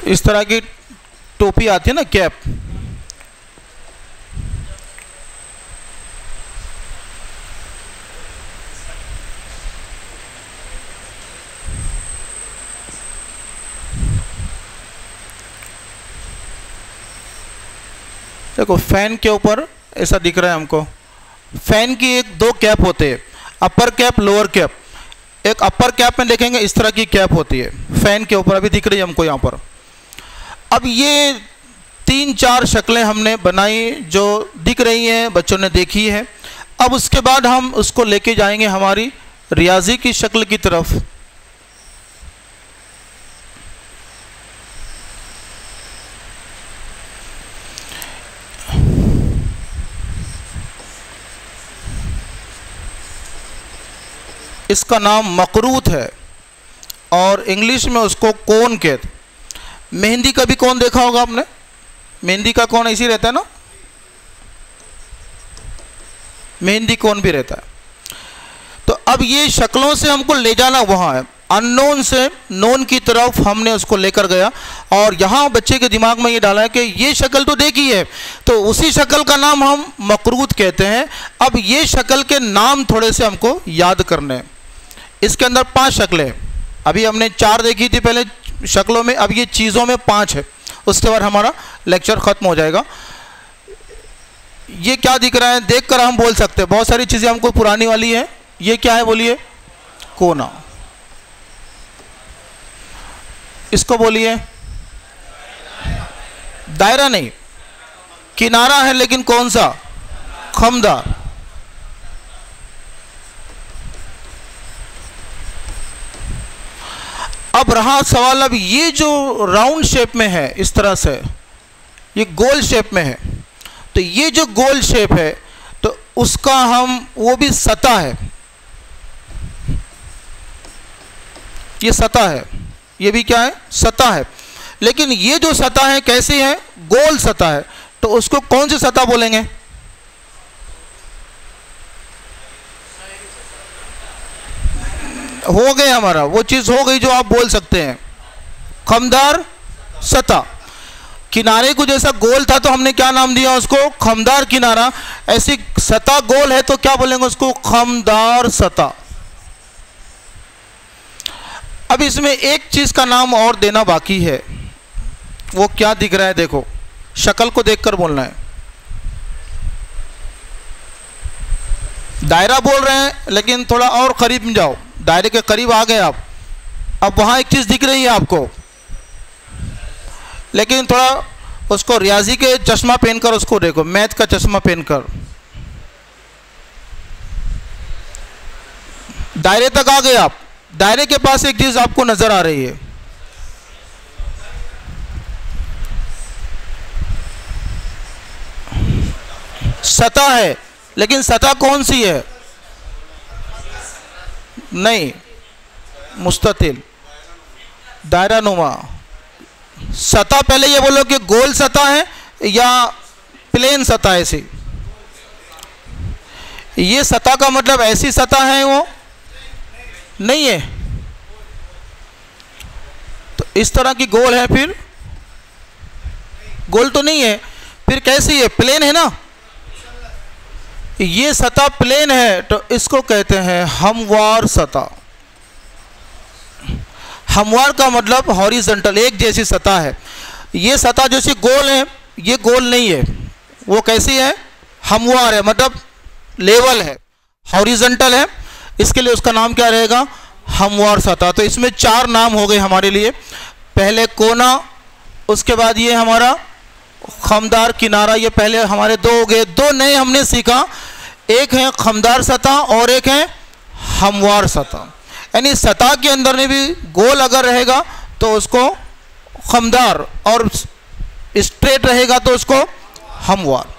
इस तरह की टोपी आती है ना, कैप। देखो फैन के ऊपर ऐसा दिख रहा है हमको। फैन की एक दो कैप होते हैं, अपर कैप लोअर कैप। एक अपर कैप में देखेंगे इस तरह की कैप होती है फैन के ऊपर, अभी दिख रही है हमको यहाँ पर। अब ये 3-4 शक्लें हमने बनाई जो दिख रही हैं, बच्चों ने देखी है। अब उसके बाद हम उसको लेके जाएंगे हमारी रियाजी की शक्ल की तरफ। इसका नाम मकरूत है और इंग्लिश में उसको कोन कहते। मेहंदी का भी कौन देखा होगा आपने? मेहंदी का कौन ऐसी रहता है ना, मेहंदी कौन भी रहता है। तो अब ये शक्लों से हमको ले जाना वहाँ है, अननोन से नोन की तरफ हमने उसको लेकर गया। और यहाँ बच्चे के दिमाग में ये डाला है कि ये शक्ल तो देखी है, तो उसी शक्ल का नाम हम मकरूत कहते हैं। अब ये शक्ल के नाम थोड़े से हमको याद करने हैं। इसके अंदर 5 शक्लें, अभी हमने 4 देखी थी पहले शक्लों में, अब ये चीज़ों में 5 है। उसके बाद हमारा लेक्चर ख़त्म हो जाएगा। ये क्या दिख रहा है देखकर हम बोल सकते हैं, बहुत सारी चीज़ें हमको पुरानी वाली है। ये क्या है बोलिए? कोना। इसको बोलिए दायरा नहीं, किनारा है, लेकिन कौन सा? खमदार। अब रहा सवाल, अब ये जो राउंड शेप में है इस तरह से, ये गोल शेप में है, तो ये जो गोल शेप है तो उसका हम, वो भी सतह है, ये सतह है, ये भी क्या है? सतह है। लेकिन ये जो सतह है कैसी है? गोल सतह है, तो उसको कौन सी सतह बोलेंगे? हो गए हमारा, वो चीज़ हो गई जो आप बोल सकते हैं, खमदार सतह। किनारे को जैसा गोल था तो हमने क्या नाम दिया उसको? खमदार किनारा। ऐसी सतह गोल है तो क्या बोलेंगे उसको? खमदार सतह। अब इसमें एक चीज़ का नाम और देना बाकी है, वो क्या दिख रहा है? देखो, शक्ल को देखकर बोलना है। दायरा बोल रहे हैं लेकिन थोड़ा और करीब में जाओ, दायरे के करीब आ गए आप। अब वहाँ एक चीज़ दिख रही है आपको, लेकिन थोड़ा उसको रियाजी के चश्मा पहनकर उसको देखो, मैथ का चश्मा पहनकर। दायरे तक आ गए आप, दायरे के पास एक चीज़ आपको नज़र आ रही है, सतह है, लेकिन सतह कौन सी है? नहीं, मुस्ततिल, दायरा नुमा सतह। पहले ये बोलो कि गोल सतह है या प्लेन सतह है। ऐसी ये सतह का मतलब ऐसी सतह है वो नहीं है, तो इस तरह की गोल है, फिर गोल तो नहीं है, फिर कैसी है? प्लेन है ना। ये सतह प्लेन है तो इसको कहते हैं हमवार सतह। हमवार का मतलब हॉरिजॉन्टल, एक जैसी सतह है। ये सतह जैसी गोल है, ये गोल नहीं है, वो कैसी है? हमवार है, मतलब लेवल है, हॉरिजॉन्टल है, इसके लिए उसका नाम क्या रहेगा? हमवार सतह। तो इसमें 4 नाम हो गए हमारे लिए, पहले कोना, उसके बाद ये हमारा खमदार किनारा, ये पहले हमारे 2 हो गए। 2 नए हमने सीखा, एक है खमदार सतह और एक है हमवार सतह। यानी सतह के अंदर में भी गोल अगर रहेगा तो उसको खमदार और स्ट्रेट रहेगा तो उसको हमवार।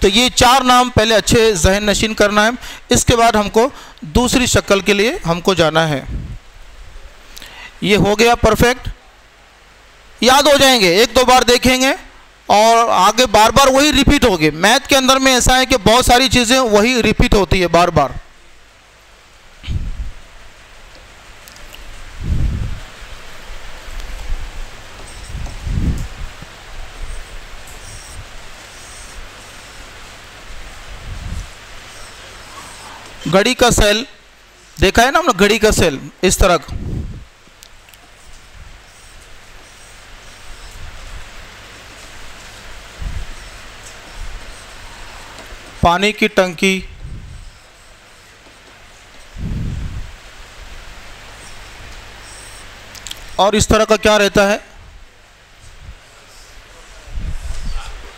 तो ये 4 नाम पहले अच्छे जहन नशीन करना है। इसके बाद हमको दूसरी शक्ल के लिए हमको जाना है। ये हो गया परफेक्ट, याद हो जाएंगे, 1-2 बार देखेंगे और आगे बार बार वही रिपीट होगी। मैथ के अंदर में ऐसा है कि बहुत सारी चीज़ें वही रिपीट होती है बार बार। घड़ी का सेल देखा है ना हमने, घड़ी का सेल इस तरह का। पानी की टंकी, और इस तरह का क्या रहता है,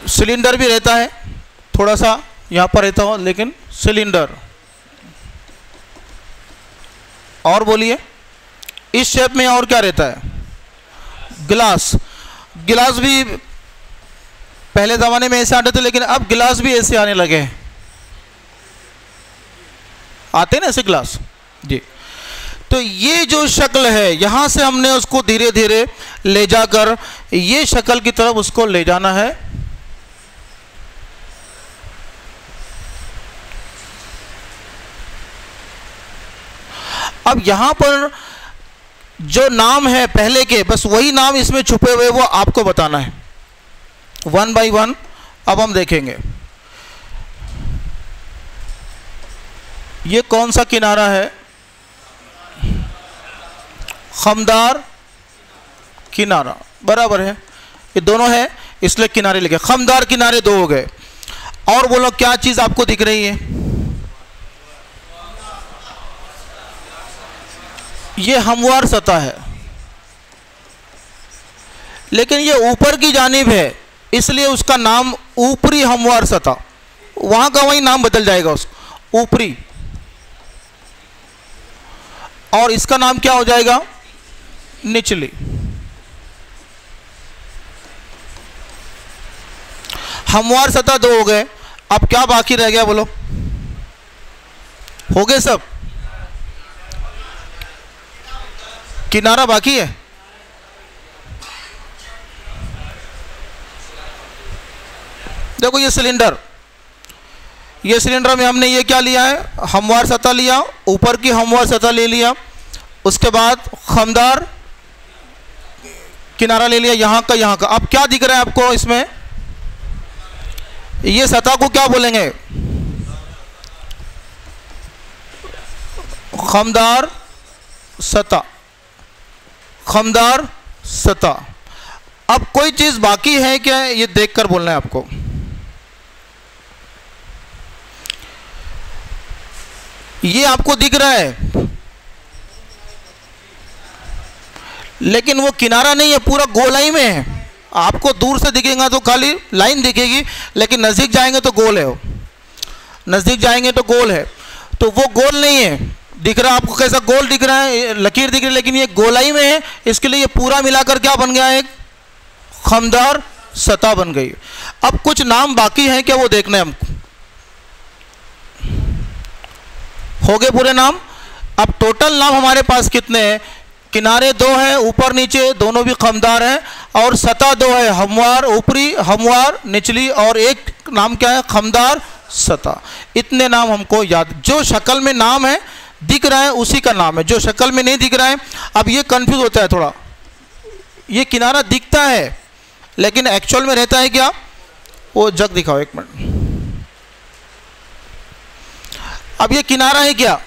सिलेंडर भी रहता है, थोड़ा सा यहाँ पर रहता हो लेकिन सिलेंडर। और बोलिए इस शेप में और क्या रहता है, गिलास। गिलास भी पहले ज़माने में ऐसे आते थे लेकिन अब गिलास भी ऐसे आने लगे हैं, आते ना ऐसे गिलास जी। तो ये जो शक्ल है यहाँ से हमने उसको धीरे धीरे ले जाकर ये शक्ल की तरफ उसको ले जाना है। अब यहाँ पर जो नाम है पहले के, बस वही नाम इसमें छुपे हुए वो आपको बताना है 1 बाय 1। अब हम देखेंगे ये कौन सा किनारा है, खमदार किनारा, बराबर है, ये दोनों है इसलिए किनारे लिखे। खमदार किनारे 2 हो गए। और बोलो क्या चीज़ आपको दिख रही है, ये हमवार सतह है लेकिन ये ऊपर की जानिब है इसलिए उसका नाम ऊपरी हमवार सतह, वहां का वही नाम बदल जाएगा उसको ऊपरी। और इसका नाम क्या हो जाएगा, निचली। हमवार सतह 2 हो गए। अब क्या बाकी रह गया बोलो, हो गए सब, किनारा बाकी है। देखो ये सिलेंडर, ये सिलेंडर में हमने ये क्या लिया है, हमवार सतह लिया, ऊपर की हमवार सतह ले लिया, उसके बाद खमदार किनारा ले लिया यहाँ का यहाँ का। अब क्या दिख रहा है आपको इसमें, ये सतह को क्या बोलेंगे, खमदार सतह, खमदार सतह। अब कोई चीज बाकी है क्या, ये देखकर बोलना है आपको। ये आपको दिख रहा है लेकिन वो किनारा नहीं है, पूरा गोलाई में है। आपको दूर से दिखेगा तो खाली लाइन दिखेगी लेकिन नजदीक जाएंगे तो गोल है, वो नजदीक जाएंगे तो गोल है। तो वो गोल नहीं है, दिख रहा है आपको कैसा गोल दिख रहा है, लकीर दिख रही है, लेकिन ये गोलाई में है, इसके लिए ये पूरा मिलाकर क्या बन गया, एक खमदार सतह बन गई। अब कुछ नाम बाकी हैं क्या, वो देखना है हमको। हो गए पूरे नाम। अब टोटल नाम हमारे पास कितने हैं, किनारे 2 हैं, ऊपर नीचे दोनों भी खमदार हैं, और सतह 2 है, हमवार ऊपरी, हमवार निचली, और एक नाम क्या है, खमदार सतह। इतने नाम हमको याद, जो शक्ल में नाम है दिख रहा है उसी का नाम है, जो शक्ल में नहीं दिख रहा है। अब ये कंफ्यूज होता है थोड़ा, ये किनारा दिखता है लेकिन एक्चुअल में रहता है क्या, वो जग दिखाओ 1 मिनट। अब ये किनारा है क्या,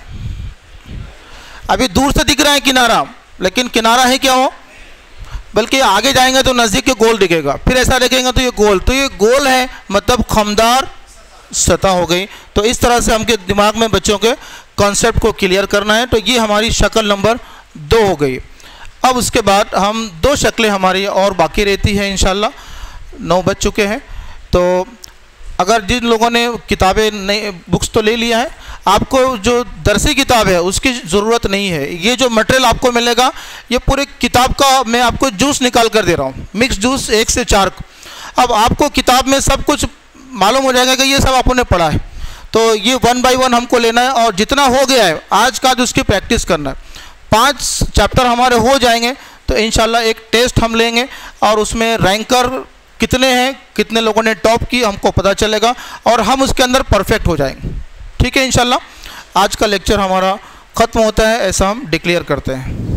अभी दूर से दिख रहा है किनारा लेकिन किनारा है क्या वो, बल्कि आगे जाएंगे तो नजदीक के गोल दिखेगा, फिर ऐसा देखेंगे तो ये गोल, तो ये गोल है मतलब खमदार सतह हो गई। तो इस तरह से हमके दिमाग में बच्चों के कॉन्सेप्ट को क्लियर करना है। तो ये हमारी शक्ल नंबर 2 हो गई। अब उसके बाद हम 2 शक्लें हमारी और बाकी रहती हैं, इंशाल्लाह 9 बज चुके हैं। तो अगर जिन लोगों ने किताबें नहीं, बुक्स तो ले लिया है, आपको जो दरसी किताब है उसकी ज़रूरत नहीं है। ये जो मटेरियल आपको मिलेगा ये पूरे किताब का मैं आपको जूस निकाल कर दे रहा हूँ, मिक्स जूस 1 से 4। अब आपको किताब में सब कुछ मालूम हो जाएगा कि ये सब आपने पढ़ा है, तो ये 1 बाय 1 हमको लेना है और जितना हो गया है आज का जो उसकी प्रैक्टिस करना है। 5 चैप्टर हमारे हो जाएंगे तो इंशाल्लाह एक टेस्ट हम लेंगे और उसमें रैंकर कितने हैं, कितने लोगों ने टॉप की हमको पता चलेगा और हम उसके अंदर परफेक्ट हो जाएंगे। ठीक है, इंशाल्लाह आज का लेक्चर हमारा ख़त्म होता है, ऐसा हम डिक्लेयर करते हैं।